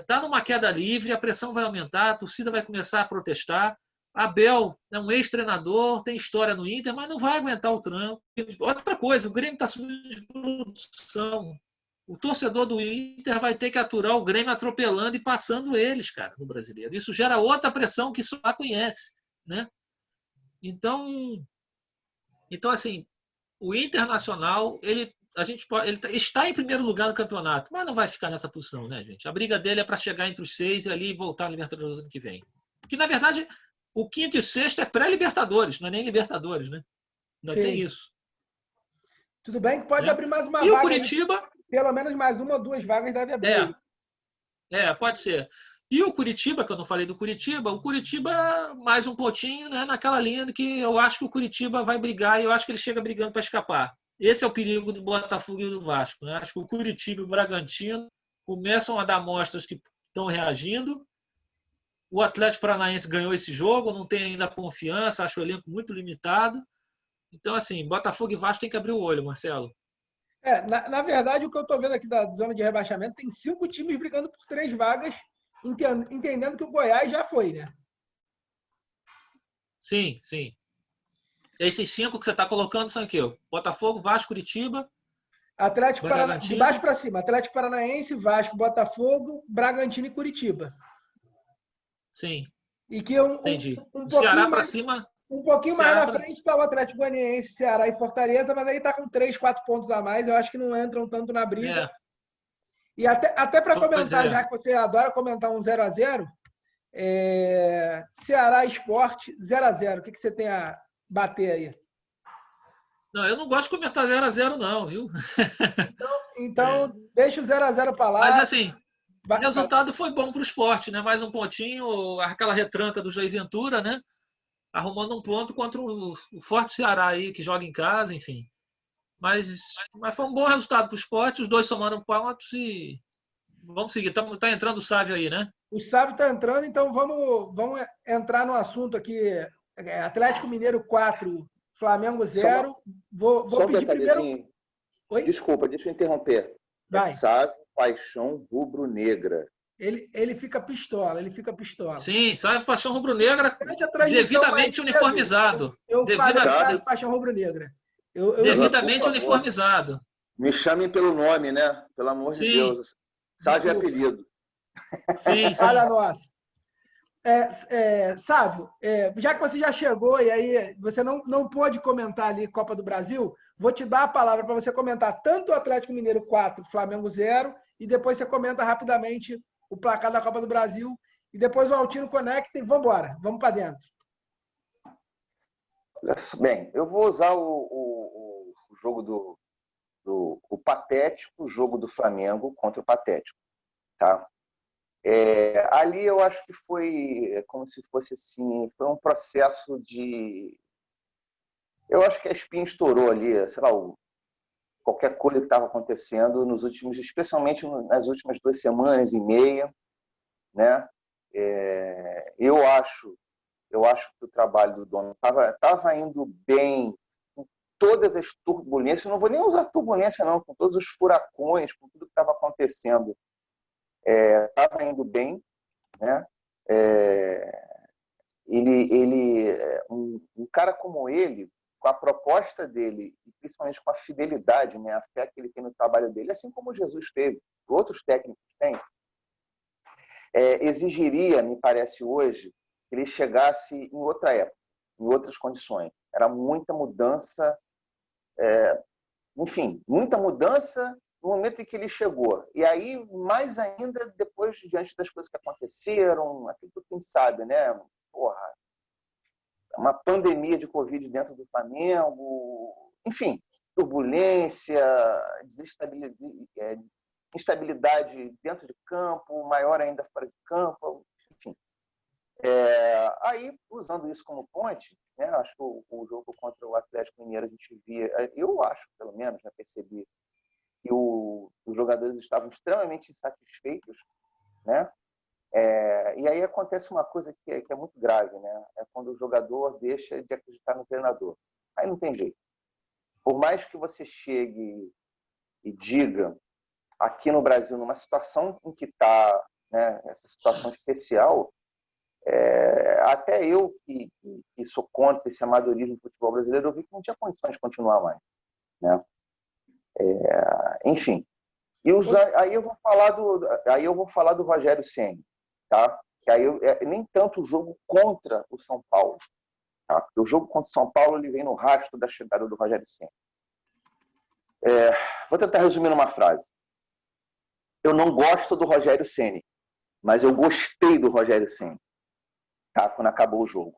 tá numa queda livre, a pressão vai aumentar, a torcida vai começar a protestar. Abel é um ex-treinador, tem história no Inter, mas não vai aguentar o tranco. Outra coisa, o Grêmio está subindo de produção. O torcedor do Inter vai ter que aturar o Grêmio atropelando e passando eles, cara, no Brasileiro. Isso gera outra pressão que só conhece, né? Então, assim, o Internacional, ele está em primeiro lugar no campeonato, mas não vai ficar nessa posição, né, gente? A briga dele é para chegar entre os 6 e ali voltar à Libertadores ano que vem. Porque, na verdade, o quinto e o sexto é pré-Libertadores, não é nem Libertadores, né? Ainda
Sim.
tem isso.
Tudo bem que pode abrir mais uma
e
vaga.
O Curitiba...
Né? Pelo menos mais uma ou 2 vagas deve abrir.
Pode ser. E o Curitiba, que eu não falei do Curitiba, o Curitiba mais um pontinho, né, naquela linha de que eu acho que o Curitiba vai brigar e eu acho que ele chega brigando para escapar. Esse é o perigo do Botafogo e do Vasco. Né? Acho que o Curitiba e o Bragantino começam a dar mostras que estão reagindo. O Atlético Paranaense ganhou esse jogo, não tem ainda confiança, acho o elenco muito limitado. Então, assim, Botafogo e Vasco tem que abrir o olho, Marcelo.
Na verdade, o que eu estou vendo aqui da zona de rebaixamento, tem 5 times brigando por 3 vagas, entendendo que o Goiás já foi, né?
Sim, sim. Esses 5 que você está colocando são aqui, ó. Botafogo, Vasco, Curitiba,
Atlético Paranaense, de baixo para cima, Atlético Paranaense, Vasco, Botafogo, Bragantino e Curitiba.
Sim.
E que
entendi.
Um
Ceará para cima.
Um pouquinho mais na frente está o Atlético Goianiense, Ceará e Fortaleza, mas aí está com 3, 4 pontos a mais. Eu acho que não entram tanto na briga. E até para comentar, já que você adora comentar um 0x0, Ceará Sport 0x0. O que você tem a bater aí?
Não, eu não gosto de comentar 0x0 não, viu?
Então deixa o 0x0 para lá.
Mas assim, o resultado foi bom para o esporte, né? Mais um pontinho, aquela retranca do Jair Ventura, né? Arrumando um ponto contra o forte Ceará aí, que joga em casa, enfim. Mas foi um bom resultado para o esporte, os dois somaram pontos e vamos seguir. Tá entrando o Sávio aí, né?
O Sávio está entrando, então vamos entrar no assunto aqui. Atlético Mineiro 4, Flamengo 0. Vou pedir primeiro...
Oi? Desculpa, deixa eu interromper.
Vai.
Sávio, paixão rubro-negra.
Ele fica pistola,
Sim, Sávio Paixão Rubro-Negra, devidamente uniformizado.
Sávio Paixão Rubro-Negra.
Devidamente uniformizado.
Me chamem pelo nome, né? Pelo amor de Deus. Sávio é apelido.
Sim.
Olha a nossa. Sávio, já que você já chegou e aí você não pôde comentar ali Copa do Brasil, vou te dar a palavra para você comentar tanto o Atlético Mineiro 4, Flamengo 0, e depois você comenta rapidamente o placar da Copa do Brasil, e depois o Altino conecta e vamos embora, vamos para dentro.
Bem, eu vou usar o jogo o patético jogo do Flamengo contra o patético, tá? Ali eu acho que foi como se fosse assim, foi um processo de... Eu acho que a espinha estourou ali, sei lá, qualquer coisa que estava acontecendo especialmente nas últimas 2 semanas e meia, né? Eu acho que o trabalho do dono estava indo bem, com todas as turbulências, não vou nem usar turbulência não, com todos os furacões, com tudo que estava acontecendo, estava indo bem, né? Um cara como ele, com a proposta dele, e principalmente com a fidelidade, né, a fé que ele tem no trabalho dele, assim como Jesus teve, outros técnicos têm, exigiria, me parece hoje, que ele chegasse em outra época, em outras condições. Era muita mudança, enfim, muita mudança no momento em que ele chegou. E aí, mais ainda, depois, diante das coisas que aconteceram, aquilo que a gente sabe, né? Porra, uma pandemia de Covid dentro do Flamengo, enfim, turbulência, instabilidade dentro de campo, maior ainda fora de campo, enfim. aí, usando isso como ponte, né, acho que o jogo contra o Atlético Mineiro a gente via, eu acho, pelo menos, já percebi que os jogadores estavam extremamente insatisfeitos, né? E aí acontece uma coisa que é muito grave, né? É quando o jogador deixa de acreditar no treinador. Aí não tem jeito. Por mais que você chegue e diga, aqui no Brasil, numa situação em que está, né, essa situação especial, até eu que sou contra esse amadorismo do futebol brasileiro, eu vi que não tinha condições de continuar mais, né? Enfim. Aí eu vou falar do Rogério Ceni, tá? Que aí nem tanto o jogo contra o São Paulo, tá? Porque o jogo contra o São Paulo ele vem no rastro da chegada do Rogério Ceni. Vou tentar resumir numa frase. Eu não gosto do Rogério Ceni, mas eu gostei do Rogério Ceni, tá? Quando acabou o jogo.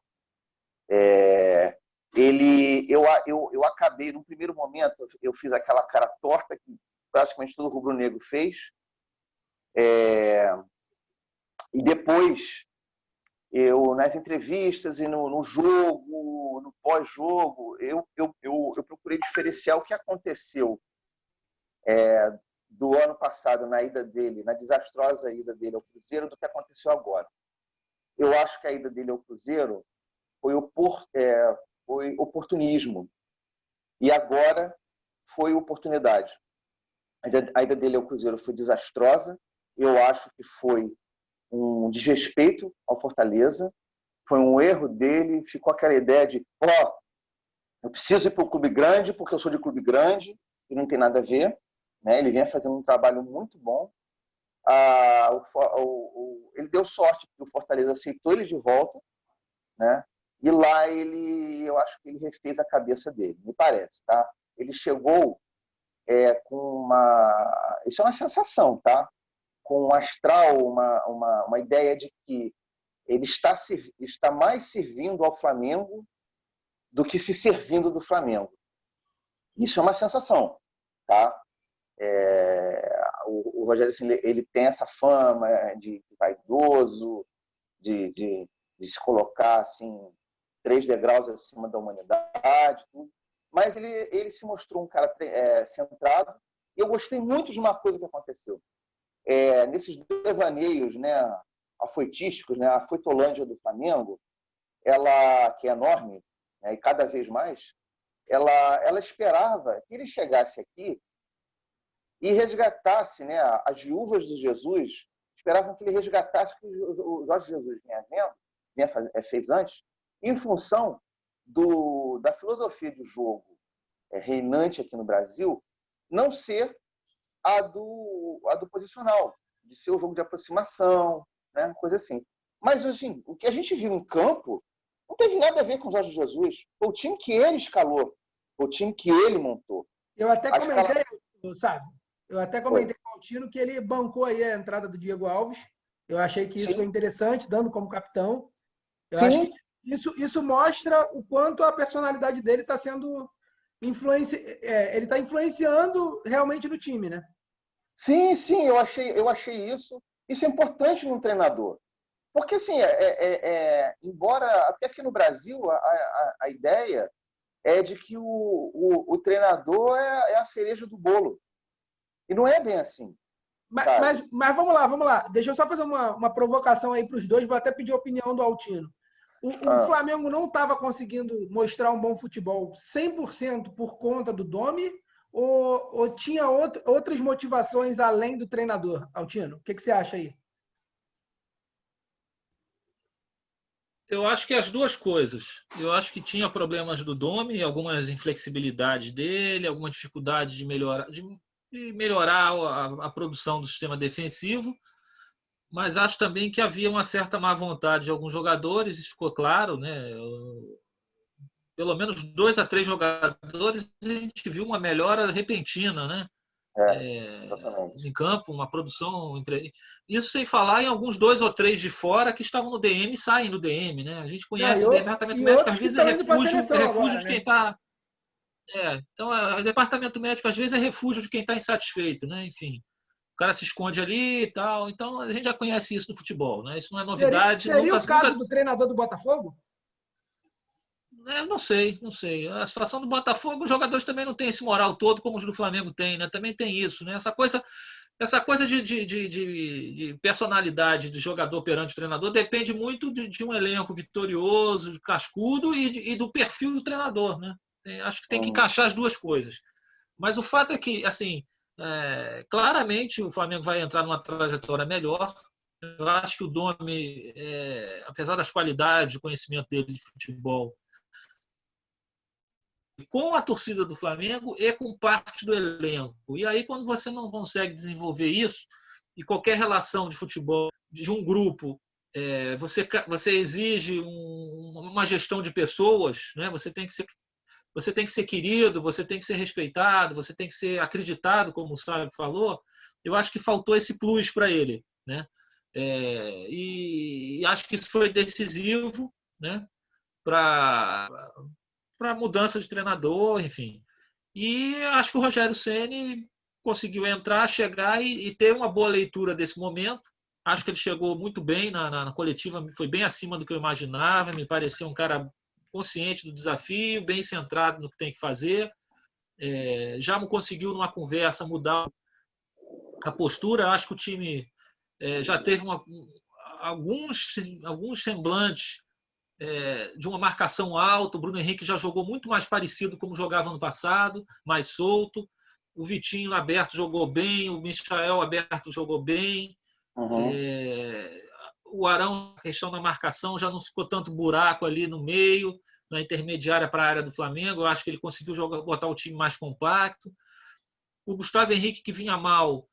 Eu acabei, no primeiro momento, eu fiz aquela cara torta que praticamente todo rubro-negro fez. E depois, nas entrevistas e no jogo, no pós-jogo, eu procurei diferenciar o que aconteceu do ano passado, na ida dele, na desastrosa ida dele ao Cruzeiro, do que aconteceu agora. Eu acho que a ida dele ao Cruzeiro foi oportunismo. E agora foi oportunidade. A ida dele ao Cruzeiro foi desastrosa. Eu acho que foi um desrespeito ao Fortaleza. Foi um erro dele. Ficou aquela ideia de, eu preciso ir para o clube grande porque eu sou de clube grande. E não tem nada a ver. Né? Ele vem fazendo um trabalho muito bom. Ele deu sorte porque o Fortaleza aceitou ele de volta. Né? E lá eu acho que ele refez a cabeça dele, me parece, tá? Ele chegou com uma... Isso é uma sensação, tá? Com um astral, uma ideia de que ele está mais servindo ao Flamengo do que se servindo do Flamengo. Isso é uma sensação, tá? O Rogério, assim, ele tem essa fama de vaidoso, de se colocar, assim, 3 degraus acima da humanidade, tudo. Mas ele se mostrou um cara centrado. E eu gostei muito de uma coisa que aconteceu. Nesses devaneios, né, afoitísticos, né, a Foitolândia do Flamengo, ela, que é enorme, né, e cada vez mais, ela esperava que ele chegasse aqui e resgatasse, né, as viúvas de Jesus, esperavam que ele resgatasse o que o Jorge Jesus fez antes, em função da filosofia de jogo reinante aqui no Brasil, não ser a do posicional, de ser o jogo de aproximação, né? Coisa assim. Mas assim, o que a gente viu em campo não teve nada a ver com o Jorge Jesus. Foi o time que ele escalou, foi o time que ele montou.
Eu até comentei, sabe? Eu até comentei com o Altino que ele bancou aí a entrada do Diego Alves. Eu achei que isso foi interessante, dando como capitão. Eu acho que isso mostra o quanto a personalidade dele está sendo ele está influenciando realmente no time, né?
Sim, eu achei isso. Isso é importante num treinador. Porque, assim, embora até aqui no Brasil a ideia é de que o treinador é a cereja do bolo. E não é bem assim.
Mas vamos lá. Deixa eu só fazer uma provocação aí para os dois. Vou até pedir a opinião do Altino. O Flamengo não estava conseguindo mostrar um bom futebol 100% por conta do Domi? Ou tinha outras motivações além do treinador, Altino? O que você acha aí?
Eu acho que as duas coisas. Eu acho que tinha problemas do Domi, algumas inflexibilidades dele, alguma dificuldade de melhorar a produção do sistema defensivo, mas acho também que havia uma certa má vontade de alguns jogadores, isso ficou claro, né? Pelo menos 2 a 3 jogadores a gente viu uma melhora repentina, né? Em campo, uma produção. Isso sem falar em alguns 2 ou 3 de fora que estavam no DM e saem do DM, né? A gente conhece o departamento médico, às vezes é refúgio de quem está. Então, o departamento médico às vezes é refúgio de quem está insatisfeito, né? Enfim, cara se esconde ali e tal. Então, a gente já conhece isso no futebol, né? Isso não é novidade.
Seria o caso do treinador do Botafogo?
Eu não sei, não sei. A situação do Botafogo, os jogadores também não têm esse moral todo como os do Flamengo têm, né? Também tem isso, né? Essa coisa de personalidade de jogador perante o treinador depende muito de um elenco vitorioso, cascudo e do perfil do treinador, né? Acho que tem que encaixar as duas coisas. Mas o fato é que, assim, claramente o Flamengo vai entrar numa trajetória melhor. Eu acho que o Domi, apesar das qualidades, do conhecimento dele de futebol, com a torcida do Flamengo e com parte do elenco. E aí, quando você não consegue desenvolver isso, e qualquer relação de futebol de um grupo, você exige uma gestão de pessoas, né? Você tem que ser querido, você tem que ser respeitado, você tem que ser acreditado, como o Sábio falou. Eu acho que faltou esse plus para ele, né? E acho que isso foi decisivo, né? Para mudança de treinador, enfim. E acho que o Rogério Ceni conseguiu entrar, chegar e ter uma boa leitura desse momento. Acho que ele chegou muito bem na coletiva, foi bem acima do que eu imaginava, me pareceu um cara consciente do desafio, bem centrado no que tem que fazer. Já conseguiu, numa conversa, mudar a postura. Acho que o time já teve alguns semblantes de uma marcação alta. O Bruno Henrique já jogou muito mais parecido como jogava no passado, mais solto. O Vitinho aberto jogou bem, o Michael aberto jogou bem. O Arão, a questão da marcação, já não ficou tanto buraco ali no meio, na intermediária para a área do Flamengo. Eu acho que ele conseguiu botar o time mais compacto. O Gustavo Henrique, que vinha mal,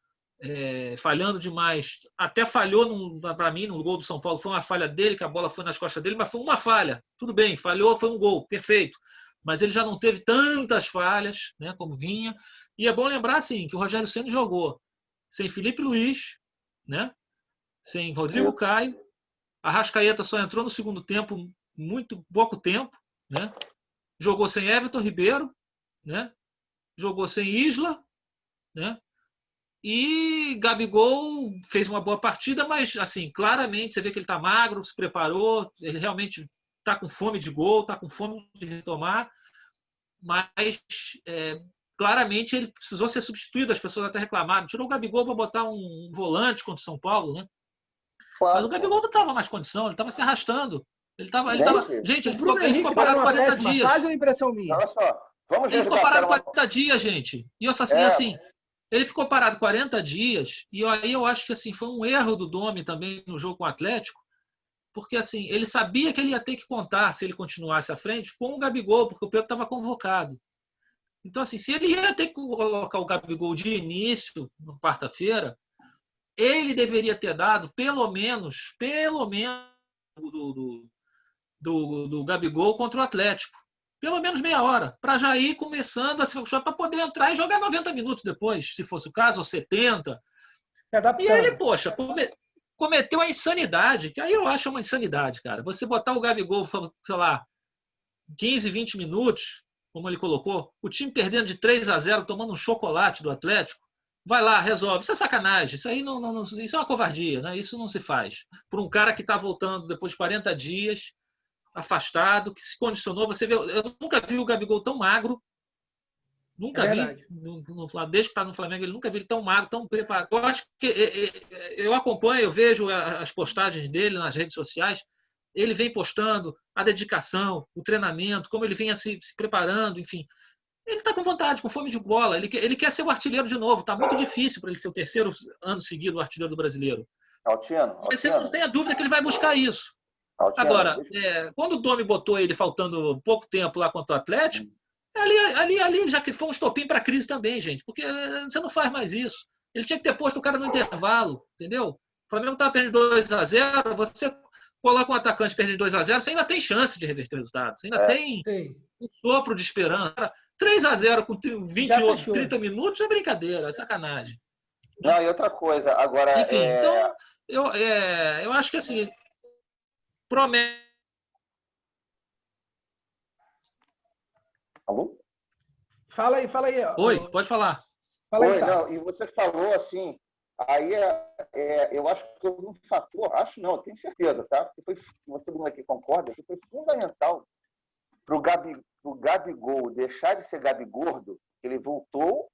falhando demais, até falhou para mim no gol do São Paulo. Foi uma falha dele, que a bola foi nas costas dele, mas foi uma falha. Tudo bem, falhou, foi um gol, perfeito. Mas ele já não teve tantas falhas, né, como vinha. E é bom lembrar, assim, que o Rogério Ceni jogou sem Felipe Luiz, né, sem Rodrigo Caio. A Arrascaeta só entrou no segundo tempo, muito pouco tempo, né? Jogou sem Everton Ribeiro, né? Jogou sem Isla, né? E Gabigol fez uma boa partida, mas, assim, claramente você vê que ele está magro, se preparou, ele realmente está com fome de gol, está com fome de retomar, mas claramente ele precisou ser substituído. As pessoas até reclamaram. Tirou o Gabigol para botar um volante contra o São Paulo, né? Claro. Mas o Gabigol não estava mais condição, ele estava se arrastando. Gente, ele ficou parado 40 dias.
Faz uma impressão minha.
Olha só,
ele ficou parado 40 dias, gente. E assim, ele ficou parado 40 dias, e aí eu acho que assim, foi um erro do Domi também no jogo com o Atlético, porque assim, ele sabia que ele ia ter que contar, se ele continuasse à frente, com o Gabigol, porque o Pedro estava convocado. Então, assim, se ele ia ter que colocar o Gabigol de início, na quarta-feira, ele deveria ter dado pelo menos do Gabigol contra o Atlético. Pelo menos meia hora, para já ir começando a se puxar, para poder entrar e jogar 90 minutos depois, se fosse o caso, ou 70. E aí ele, poxa, cometeu a insanidade, que aí eu acho uma insanidade, cara. Você botar o Gabigol, sei lá, 15, 20 minutos, como ele colocou, o time perdendo de 3-0, tomando um chocolate do Atlético, vai lá, resolve. Isso é sacanagem. Isso aí isso é uma covardia, né? Isso não se faz. Por um cara que está voltando depois de 40 dias, afastado, que se condicionou. Você vê, eu nunca vi o Gabigol tão magro. Nunca vi. Desde que está no Flamengo, ele nunca vi ele tão magro, tão preparado. Eu acho que eu acompanho, eu vejo as postagens dele nas redes sociais. Ele vem postando a dedicação, o treinamento, como ele vinha se preparando, enfim. Ele está com vontade, com fome de bola. Ele quer ser o artilheiro de novo. Está muito difícil para ele ser o terceiro ano seguido o artilheiro do brasileiro.
Altino.
Você não tem a dúvida que ele vai buscar isso. Altino, agora, quando o Domi botou ele faltando pouco tempo lá contra o Atlético, ali já que foi um estopim para a crise também, gente. Porque você não faz mais isso. Ele tinha que ter posto o cara no intervalo, entendeu? O Flamengo estava perdendo 2-0, você coloca um atacante perdendo 2-0, você ainda tem chance de reverter o resultado. Você ainda tem um sopro de esperança. 3-0 com 28, 30 minutos é brincadeira, é sacanagem.
Não, e outra coisa, agora...
Enfim, então, eu acho que assim, promete...
Alô?
Fala aí.
Oi, pode falar.
Fala aí, não, e você falou assim, Aí eu acho que houve um fator, acho não, tenho certeza, tá? Porque todo mundo aqui concorda, que foi fundamental para o Gabigol deixar de ser Gabigordo, ele voltou,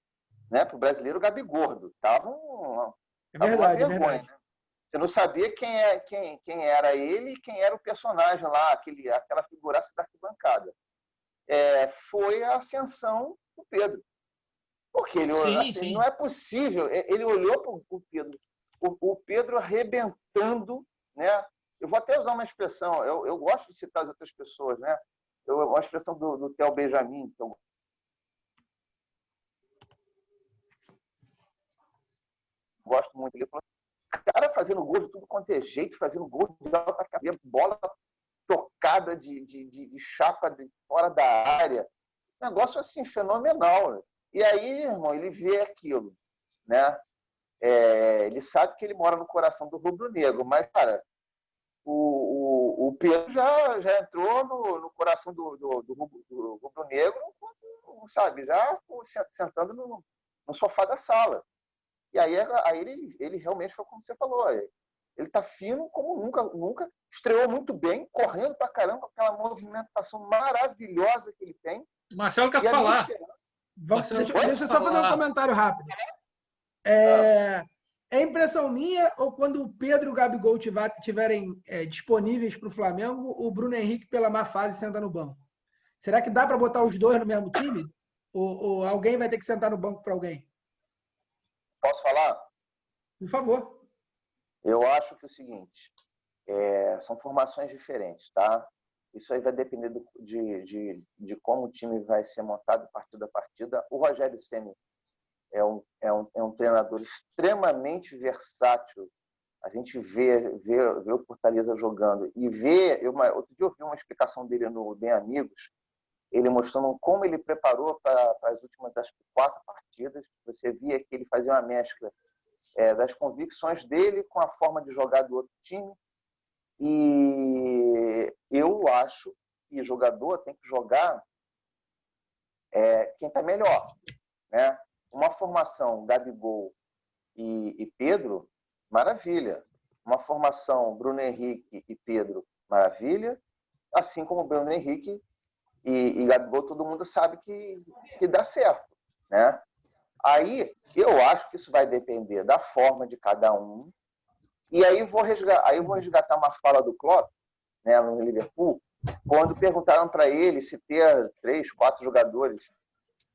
né, para o brasileiro Gabigordo. Tava uma vergonha.
Verdade.
Né? Você não sabia quem era ele e quem era o personagem lá, aquela figuraça da arquibancada. Foi a ascensão do Pedro. Porque ele,
sim.
não é possível. Ele olhou para o Pedro, o Pedro arrebentando, né? Eu vou até usar uma expressão, eu gosto de citar as outras pessoas, né? Uma expressão do Theo Benjamin, que eu gosto muito. Ele falou, cara fazendo gol de tudo quanto é jeito, fazendo gol de alta cabeça, bola tocada de chapa de fora da área. Negócio assim, fenomenal. Né? E aí, irmão, ele vê aquilo, né? Ele sabe que ele mora no coração do rubro-negro, mas, cara, o Pedro já entrou no coração do rubro-negro, sabe? Já sentando no sofá da sala. E aí ele realmente foi como você falou. Ele tá fino como nunca. Estreou muito bem, correndo pra caramba, aquela movimentação maravilhosa que ele tem.
Marcelo quer falar.
Deixa eu só fazer um comentário rápido. É impressão minha ou quando o Pedro e o Gabigol tiverem disponíveis para o Flamengo, o Bruno Henrique, pela má fase, senta no banco? Será que dá para botar os dois no mesmo time? Ou alguém vai ter que sentar no banco para alguém?
Posso falar?
Por favor.
Eu acho que é o seguinte, são formações diferentes, tá? Isso aí vai depender de como o time vai ser montado partida a partida. O Rogério Ceni é um treinador extremamente versátil. A gente vê o Fortaleza jogando e outro dia eu vi uma explicação dele no Bem Amigos, ele mostrando como ele preparou para as últimas, acho que 4 partidas. Você via que ele fazia uma mescla das convicções dele com a forma de jogar do outro time. E eu acho que o jogador tem que jogar quem está melhor, né? Uma formação Gabigol e Pedro, maravilha. Uma formação Bruno Henrique e Pedro, maravilha. Assim como Bruno Henrique e Gabigol, todo mundo sabe que dá certo, né? Aí eu acho que isso vai depender da forma de cada um. E aí eu vou resgatar uma fala do Klopp, né, no Liverpool, quando perguntaram para ele se ter 3, 4 jogadores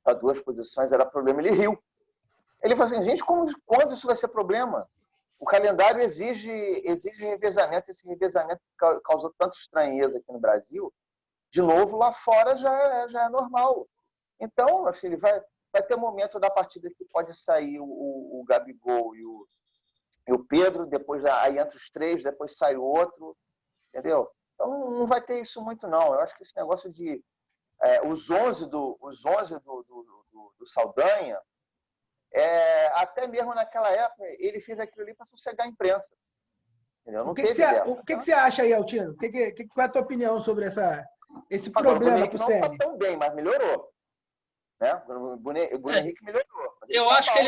para 2 posições era problema, ele riu. Ele falou assim, gente, quando isso vai ser problema? O calendário exige revezamento, esse revezamento causou tanta estranheza aqui no Brasil, de novo lá fora já é normal. Então, meu filho, vai ter um momento da partida que pode sair o Gabigol e o Pedro, depois aí entra os 3, depois sai o outro, entendeu? Então não vai ter isso muito, não. Eu acho que esse negócio de os 11 do Saldanha, até mesmo naquela época, ele fez aquilo ali para sossegar a imprensa. Entendeu? Não teve dessa.
O que você acha aí, Altino? Qual é a tua opinião sobre esse problema com o Ceni?
Não está tão bem, mas melhorou. Né? O Bruno Henrique melhorou.
Eu acho que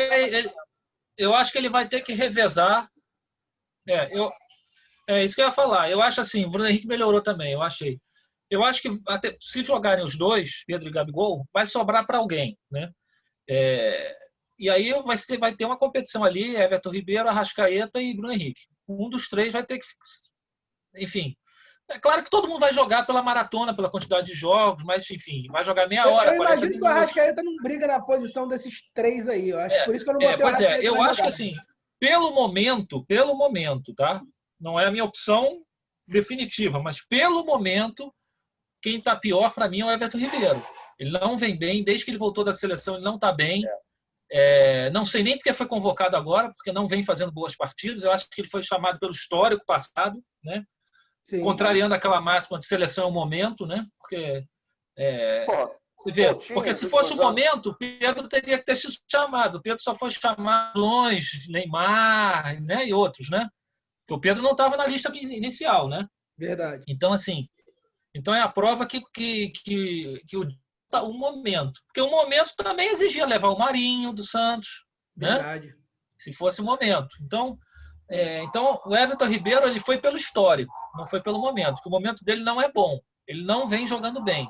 eu acho que ele vai ter que revezar. Isso que eu ia falar. Eu acho assim, o Bruno Henrique melhorou também, eu achei. Eu acho que até, se jogarem os dois, Pedro e Gabigol, vai sobrar para alguém, né? E aí vai ter uma competição ali, Everton Ribeiro, Arrascaeta e Bruno Henrique. Um dos 3 vai ter que... Enfim, é claro que todo mundo vai jogar pela maratona, pela quantidade de jogos, mas, enfim, vai jogar meia hora.
Eu imagino que o Arrascaeta não briga na posição desses 3 aí. Eu acho por isso que eu não botei o Arrascaeta.
Eu acho que, assim, pelo momento, tá? Não é a minha opção definitiva, mas pelo momento, quem está pior para mim é o Everton Ribeiro. Ele não vem bem, desde que ele voltou da seleção, ele não está bem. Não sei nem porque foi convocado agora, porque não vem fazendo boas partidas. Eu acho que ele foi chamado pelo histórico passado, né? Sim, contrariando aquela máxima de seleção é o momento, né? Porque você vê, porque se fosse o momento, o Pedro teria que ter sido chamado. O Pedro só foi chamado longe, Neymar, né? E outros, né? Porque o Pedro não estava na lista inicial, né?
Verdade.
Então, assim, é a prova que o momento. Porque o momento também exigia levar o Marinho do Santos,
verdade.
Né? se fosse o momento. Então, o Everton Ribeiro ele foi pelo histórico, não foi pelo momento, porque o momento dele não é bom. Ele não vem jogando bem.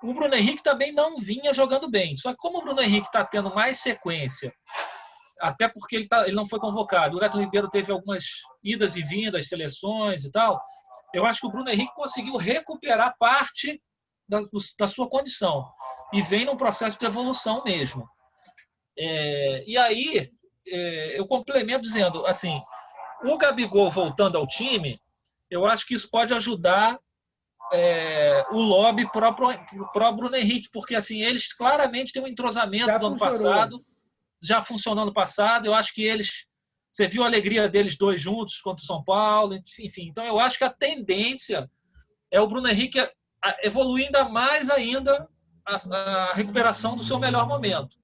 O Bruno Henrique também não vinha jogando bem. Só que como o Bruno Henrique está tendo mais sequência, até porque ele não foi convocado, o Everton Ribeiro teve algumas idas e vindas, seleções e tal, eu acho que o Bruno Henrique conseguiu recuperar parte da sua condição. E vem num processo de evolução mesmo. E aí, eu complemento dizendo, assim, o Gabigol voltando ao time, eu acho que isso pode ajudar o lobby pro Bruno Henrique, porque assim, eles claramente têm um entrosamento do ano passado, já funcionou no passado, eu acho que você viu a alegria deles dois juntos contra o São Paulo, enfim, então eu acho que a tendência é o Bruno Henrique evoluir ainda mais ainda a recuperação do seu melhor momento.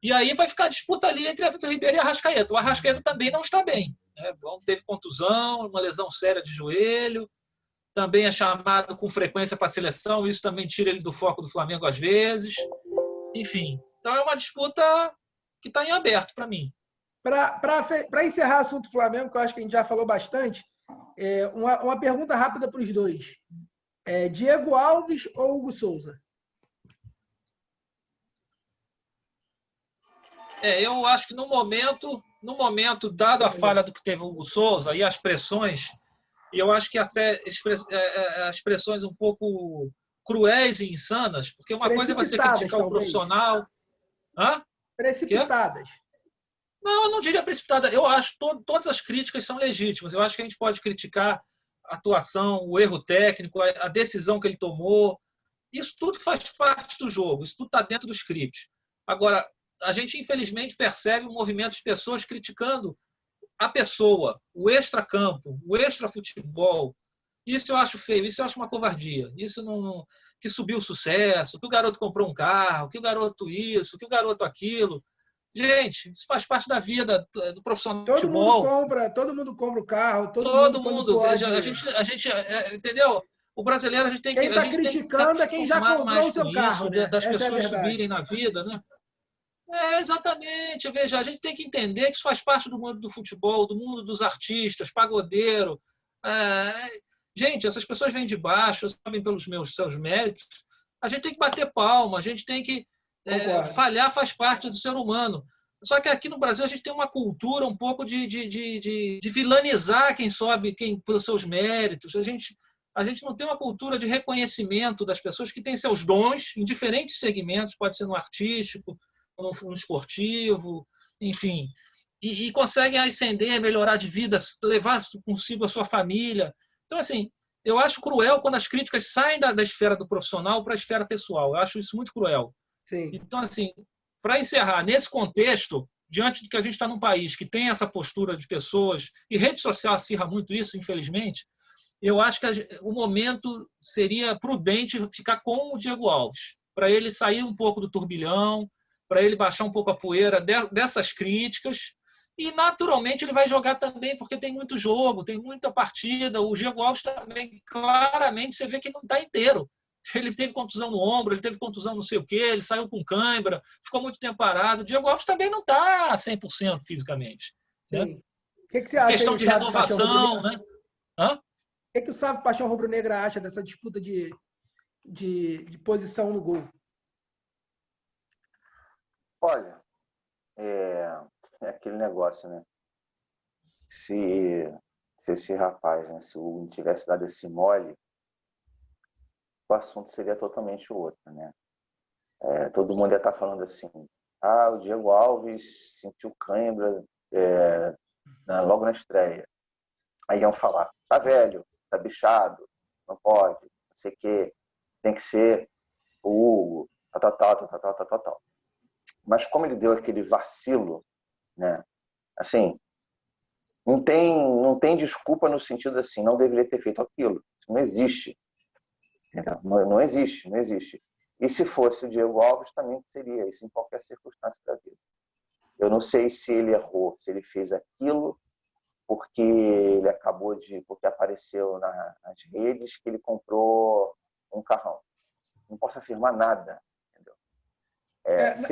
E aí vai ficar a disputa ali entre Everton Ribeiro e Arrascaeta. O Arrascaeta também não está bem, né? Teve contusão, uma lesão séria de joelho, também é chamado com frequência para a seleção, isso também tira ele do foco do Flamengo às vezes. Enfim, então é uma disputa que está em aberto para mim.
Para encerrar o assunto Flamengo, que eu acho que a gente já falou bastante, uma pergunta rápida para os dois. Diego Alves ou Hugo Souza?
Eu acho que no momento, dado a falha do que teve o Hugo Souza e as pressões, eu acho que até as pressões um pouco cruéis e insanas, porque uma coisa é você criticar o profissional. Hã?
Precipitadas.
Não, eu não diria precipitada. Eu acho que todas as críticas são legítimas. Eu acho que a gente pode criticar a atuação, o erro técnico, a decisão que ele tomou. Isso tudo faz parte do jogo, isso tudo está dentro do script. Agora, a gente infelizmente percebe um movimento de pessoas criticando a pessoa, o extracampo, o extrafutebol. Isso eu acho feio, isso eu acho uma covardia. Isso não que subiu o sucesso, que o garoto comprou um carro, que o garoto isso, que o garoto aquilo. Gente, isso faz parte da vida do profissional de futebol.
Todo mundo compra o carro,
todo mundo. Veja, a gente entendeu? O brasileiro, a gente tem que
criticando é quem já comprou o seu carro,
isso, né? Das pessoas subirem na vida, né? Exatamente. Veja, a gente tem que entender que isso faz parte do mundo do futebol, do mundo dos artistas, pagodeiro. Gente, essas pessoas vêm de baixo, sabem pelos seus méritos. A gente tem que bater palma, a gente tem que falhar, faz parte do ser humano. Só que aqui no Brasil a gente tem uma cultura um pouco de vilanizar quem sobe pelos seus méritos. A gente não tem uma cultura de reconhecimento das pessoas que têm seus dons em diferentes segmentos, pode ser no artístico, no esportivo, enfim, e conseguem ascender, melhorar de vida, levar consigo a sua família. Então, assim, eu acho cruel quando as críticas saem da esfera do profissional para a esfera pessoal. Eu acho isso muito cruel.
Sim.
Então, assim, para encerrar, nesse contexto, diante de que a gente está num país que tem essa postura de pessoas, e rede social acirra muito isso, infelizmente, eu acho que o momento seria prudente ficar com o Diego Alves, para ele sair um pouco do turbilhão, para ele baixar um pouco a poeira dessas críticas, e naturalmente ele vai jogar também, porque tem muito jogo, tem muita partida. O Diego Alves também, claramente, você vê que ele não está inteiro. Ele teve contusão no ombro, ele teve contusão não sei o quê, ele saiu com cãibra, ficou muito tempo parado. O Diego Alves também não está 100% fisicamente. Né?
O que você acha?
Questão de renovação, né?
O que o Sávio Paixão Rubro-Negra acha dessa disputa de posição no gol?
Olha, é aquele negócio, né? Se esse rapaz, né, se o Hugo tivesse dado esse mole, o assunto seria totalmente outro, né? Todo mundo ia estar falando assim, o Diego Alves sentiu cãibra logo na estreia. Aí iam falar, tá velho, tá bichado, não pode, não sei o quê, tem que ser o Hugo, tal. Mas como ele deu aquele vacilo, né? Assim, não tem desculpa no sentido assim, não deveria ter feito aquilo. Isso não existe. Não existe. E se fosse o Diego Alves, também seria isso em qualquer circunstância da vida. Eu não sei se ele errou, se ele fez aquilo porque apareceu nas redes que ele comprou um carrão. Não posso afirmar nada. Entendeu?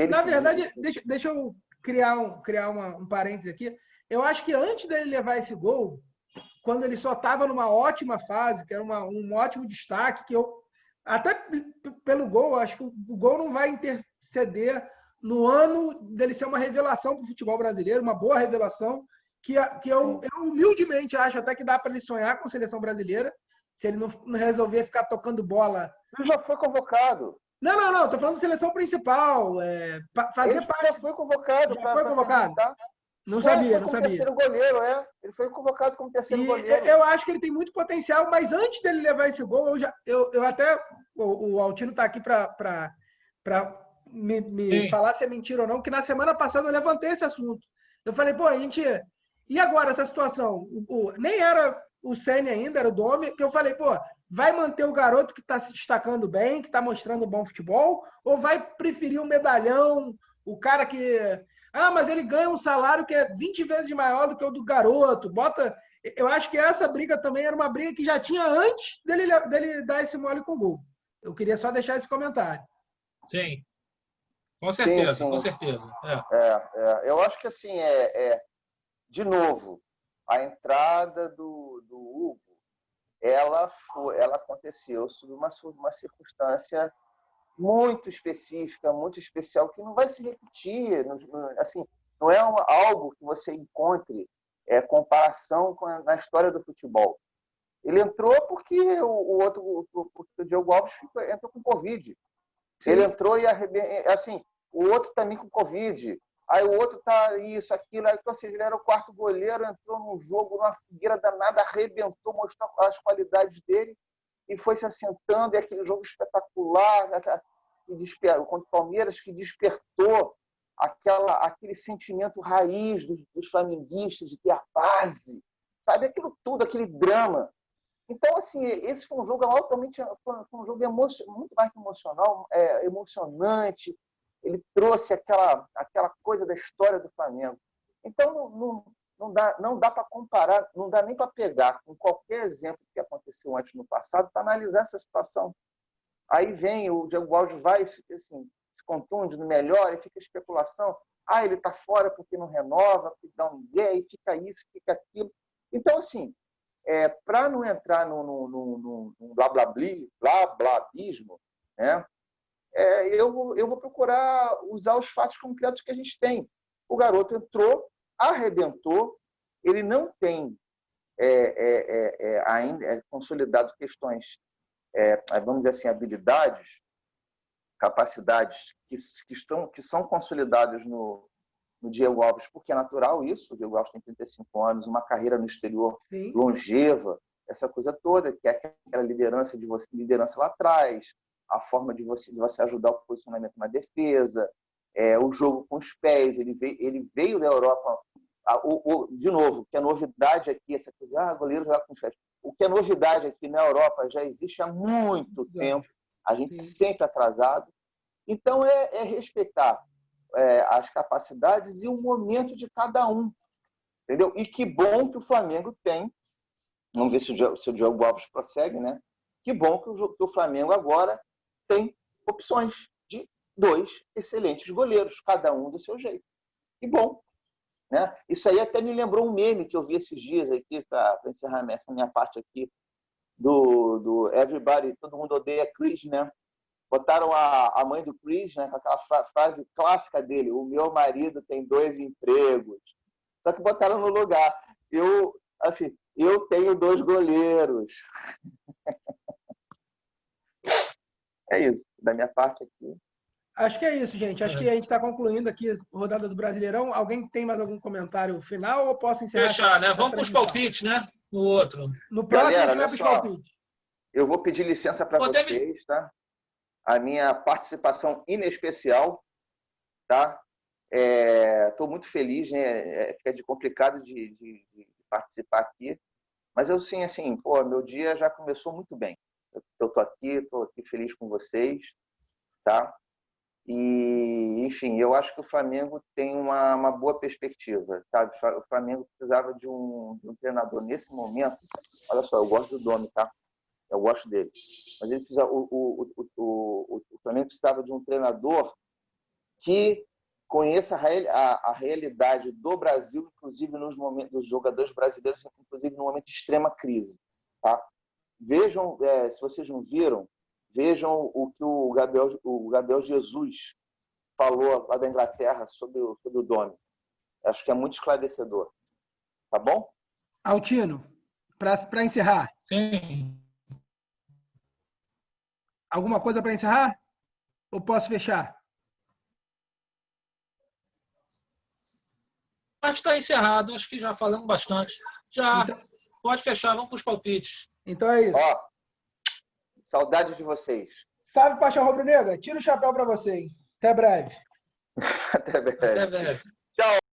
Na verdade, deixa eu criar um parênteses aqui. Eu acho que antes dele levar esse gol, quando ele só estava numa ótima fase, que era um ótimo destaque, que eu, até pelo gol, acho que o gol não vai interceder no ano dele ser uma revelação para o futebol brasileiro, uma boa revelação, que eu humildemente acho até que dá para ele sonhar com a seleção brasileira, se ele não resolver ficar tocando bola.
Ele já foi convocado.
Não, estou falando de seleção principal. Fazer
ele
parte.
Já foi convocado.
Já foi convocado? Não sabia.
Terceiro goleiro, Ele foi convocado como terceiro goleiro.
Eu acho que ele tem muito potencial, mas antes dele levar esse gol, eu até. O Altino está aqui para me falar se é mentira ou não, que na semana passada eu levantei esse assunto. Eu falei, pô, a gente. E agora essa situação? Nem era o Ceni ainda, era o Domi, que eu falei, pô, vai manter o garoto que está se destacando bem, que está mostrando bom futebol, ou vai preferir um medalhão, o cara que. Mas ele ganha um salário que é 20 vezes maior do que o do garoto. Eu acho que essa briga também era uma briga que já tinha antes dele dar esse mole com o gol. Eu queria só deixar esse comentário.
Sim. Com certeza,
sim.
Com certeza.
Eu acho que, assim, de novo, a entrada do Hugo, ela aconteceu sob uma circunstância muito específica, muito especial, que não vai se repetir. Assim, não é algo que você encontre comparação na história do futebol. Ele entrou porque o Diogo Alves entrou com Covid. Sim. Ele entrou e assim, o outro também com Covid. Aí o outro tá isso, aquilo. Aí, ou seja, ele era o quarto goleiro, entrou num jogo, numa fogueira danada, arrebentou, mostrou as qualidades dele e foi se assentando. E aquele jogo espetacular contra o Palmeiras, que despertou aquele sentimento raiz dos flamenguistas de ter a base, sabe? Aquilo tudo, aquele drama. Então, assim, esse foi um jogo altamente, foi um jogo muito mais que emocional, emocionante. Ele trouxe aquela coisa da história do Flamengo. Então, não dá para comparar, não dá nem para pegar com qualquer exemplo que aconteceu antes no passado para analisar essa situação. Aí vem o Diogo Alves, vai assim, se contunde no melhor e fica especulação. Ele está fora porque não renova, porque dá um migué, fica isso, fica aquilo. Então, assim, para não entrar no blablabismo, né? Eu vou procurar usar os fatos concretos que a gente tem. O garoto entrou, arrebentou, ele não tem ainda consolidado questões, vamos dizer assim, habilidades, capacidades que são consolidadas no Diego Alves, porque é natural isso. O Diego Alves tem 35 anos, uma carreira no exterior Sim. longeva, essa coisa toda, que é aquela liderança lá atrás, a forma de você ajudar o posicionamento na defesa, o jogo com os pés. Ele veio da Europa. De novo, que a novidade aqui, essa coisa, goleiro joga com os pés. O que é novidade aqui na Europa já existe há muito tempo, a gente Sim. sempre atrasado. Então, respeitar as capacidades e o momento de cada um. Entendeu? E que bom que o Flamengo tem, vamos ver se o Diogo Alves prossegue, né? Que bom que o Flamengo agora tem opções de 2 excelentes goleiros, cada um do seu jeito. Que bom. Né? Isso aí até me lembrou um meme que eu vi esses dias aqui, para encerrar essa minha parte aqui, do Everybody, todo mundo odeia Chris, né? Botaram a mãe do Chris, né, com aquela frase clássica dele: o meu marido tem 2 empregos. Só que botaram no lugar: eu tenho 2 goleiros. É isso, da minha parte aqui.
Acho que é isso, gente. Acho que a gente está concluindo aqui a rodada do Brasileirão. Alguém tem mais algum comentário final ou posso encerrar?
Fechar, né? Vamos para os palpites, né? No outro.
No próximo, galera, a gente vai para os palpites.
Eu vou pedir licença para vocês, tá? A minha participação inespecial, tá? Estou muito feliz, né? Fica complicado de participar aqui, mas eu sim, assim, meu dia já começou muito bem. Eu estou aqui feliz com vocês, tá? E, enfim, eu acho que o Flamengo tem uma boa perspectiva, sabe? O Flamengo precisava de um treinador nesse momento. Olha só, eu gosto do Domi, tá? Eu gosto dele. Mas ele precisa, o Flamengo precisava de um treinador que conheça a realidade do Brasil, inclusive nos momentos dos jogadores brasileiros, inclusive no momento de extrema crise. Tá? Vejam, se vocês não viram, vejam o que o Gabriel Jesus falou lá da Inglaterra sobre o Domi. Acho que é muito esclarecedor. Tá bom?
Altino, para encerrar.
Sim.
Alguma coisa para encerrar? Ou posso fechar?
Acho que está encerrado. Acho que já falamos bastante. Já.
Então,
pode fechar. Vamos para os palpites.
Então é isso.
Ó, saudade de vocês.
Salve, Paixão Rubro-Negra. Tira o chapéu para você, hein? Até breve.
Até breve.
Até breve.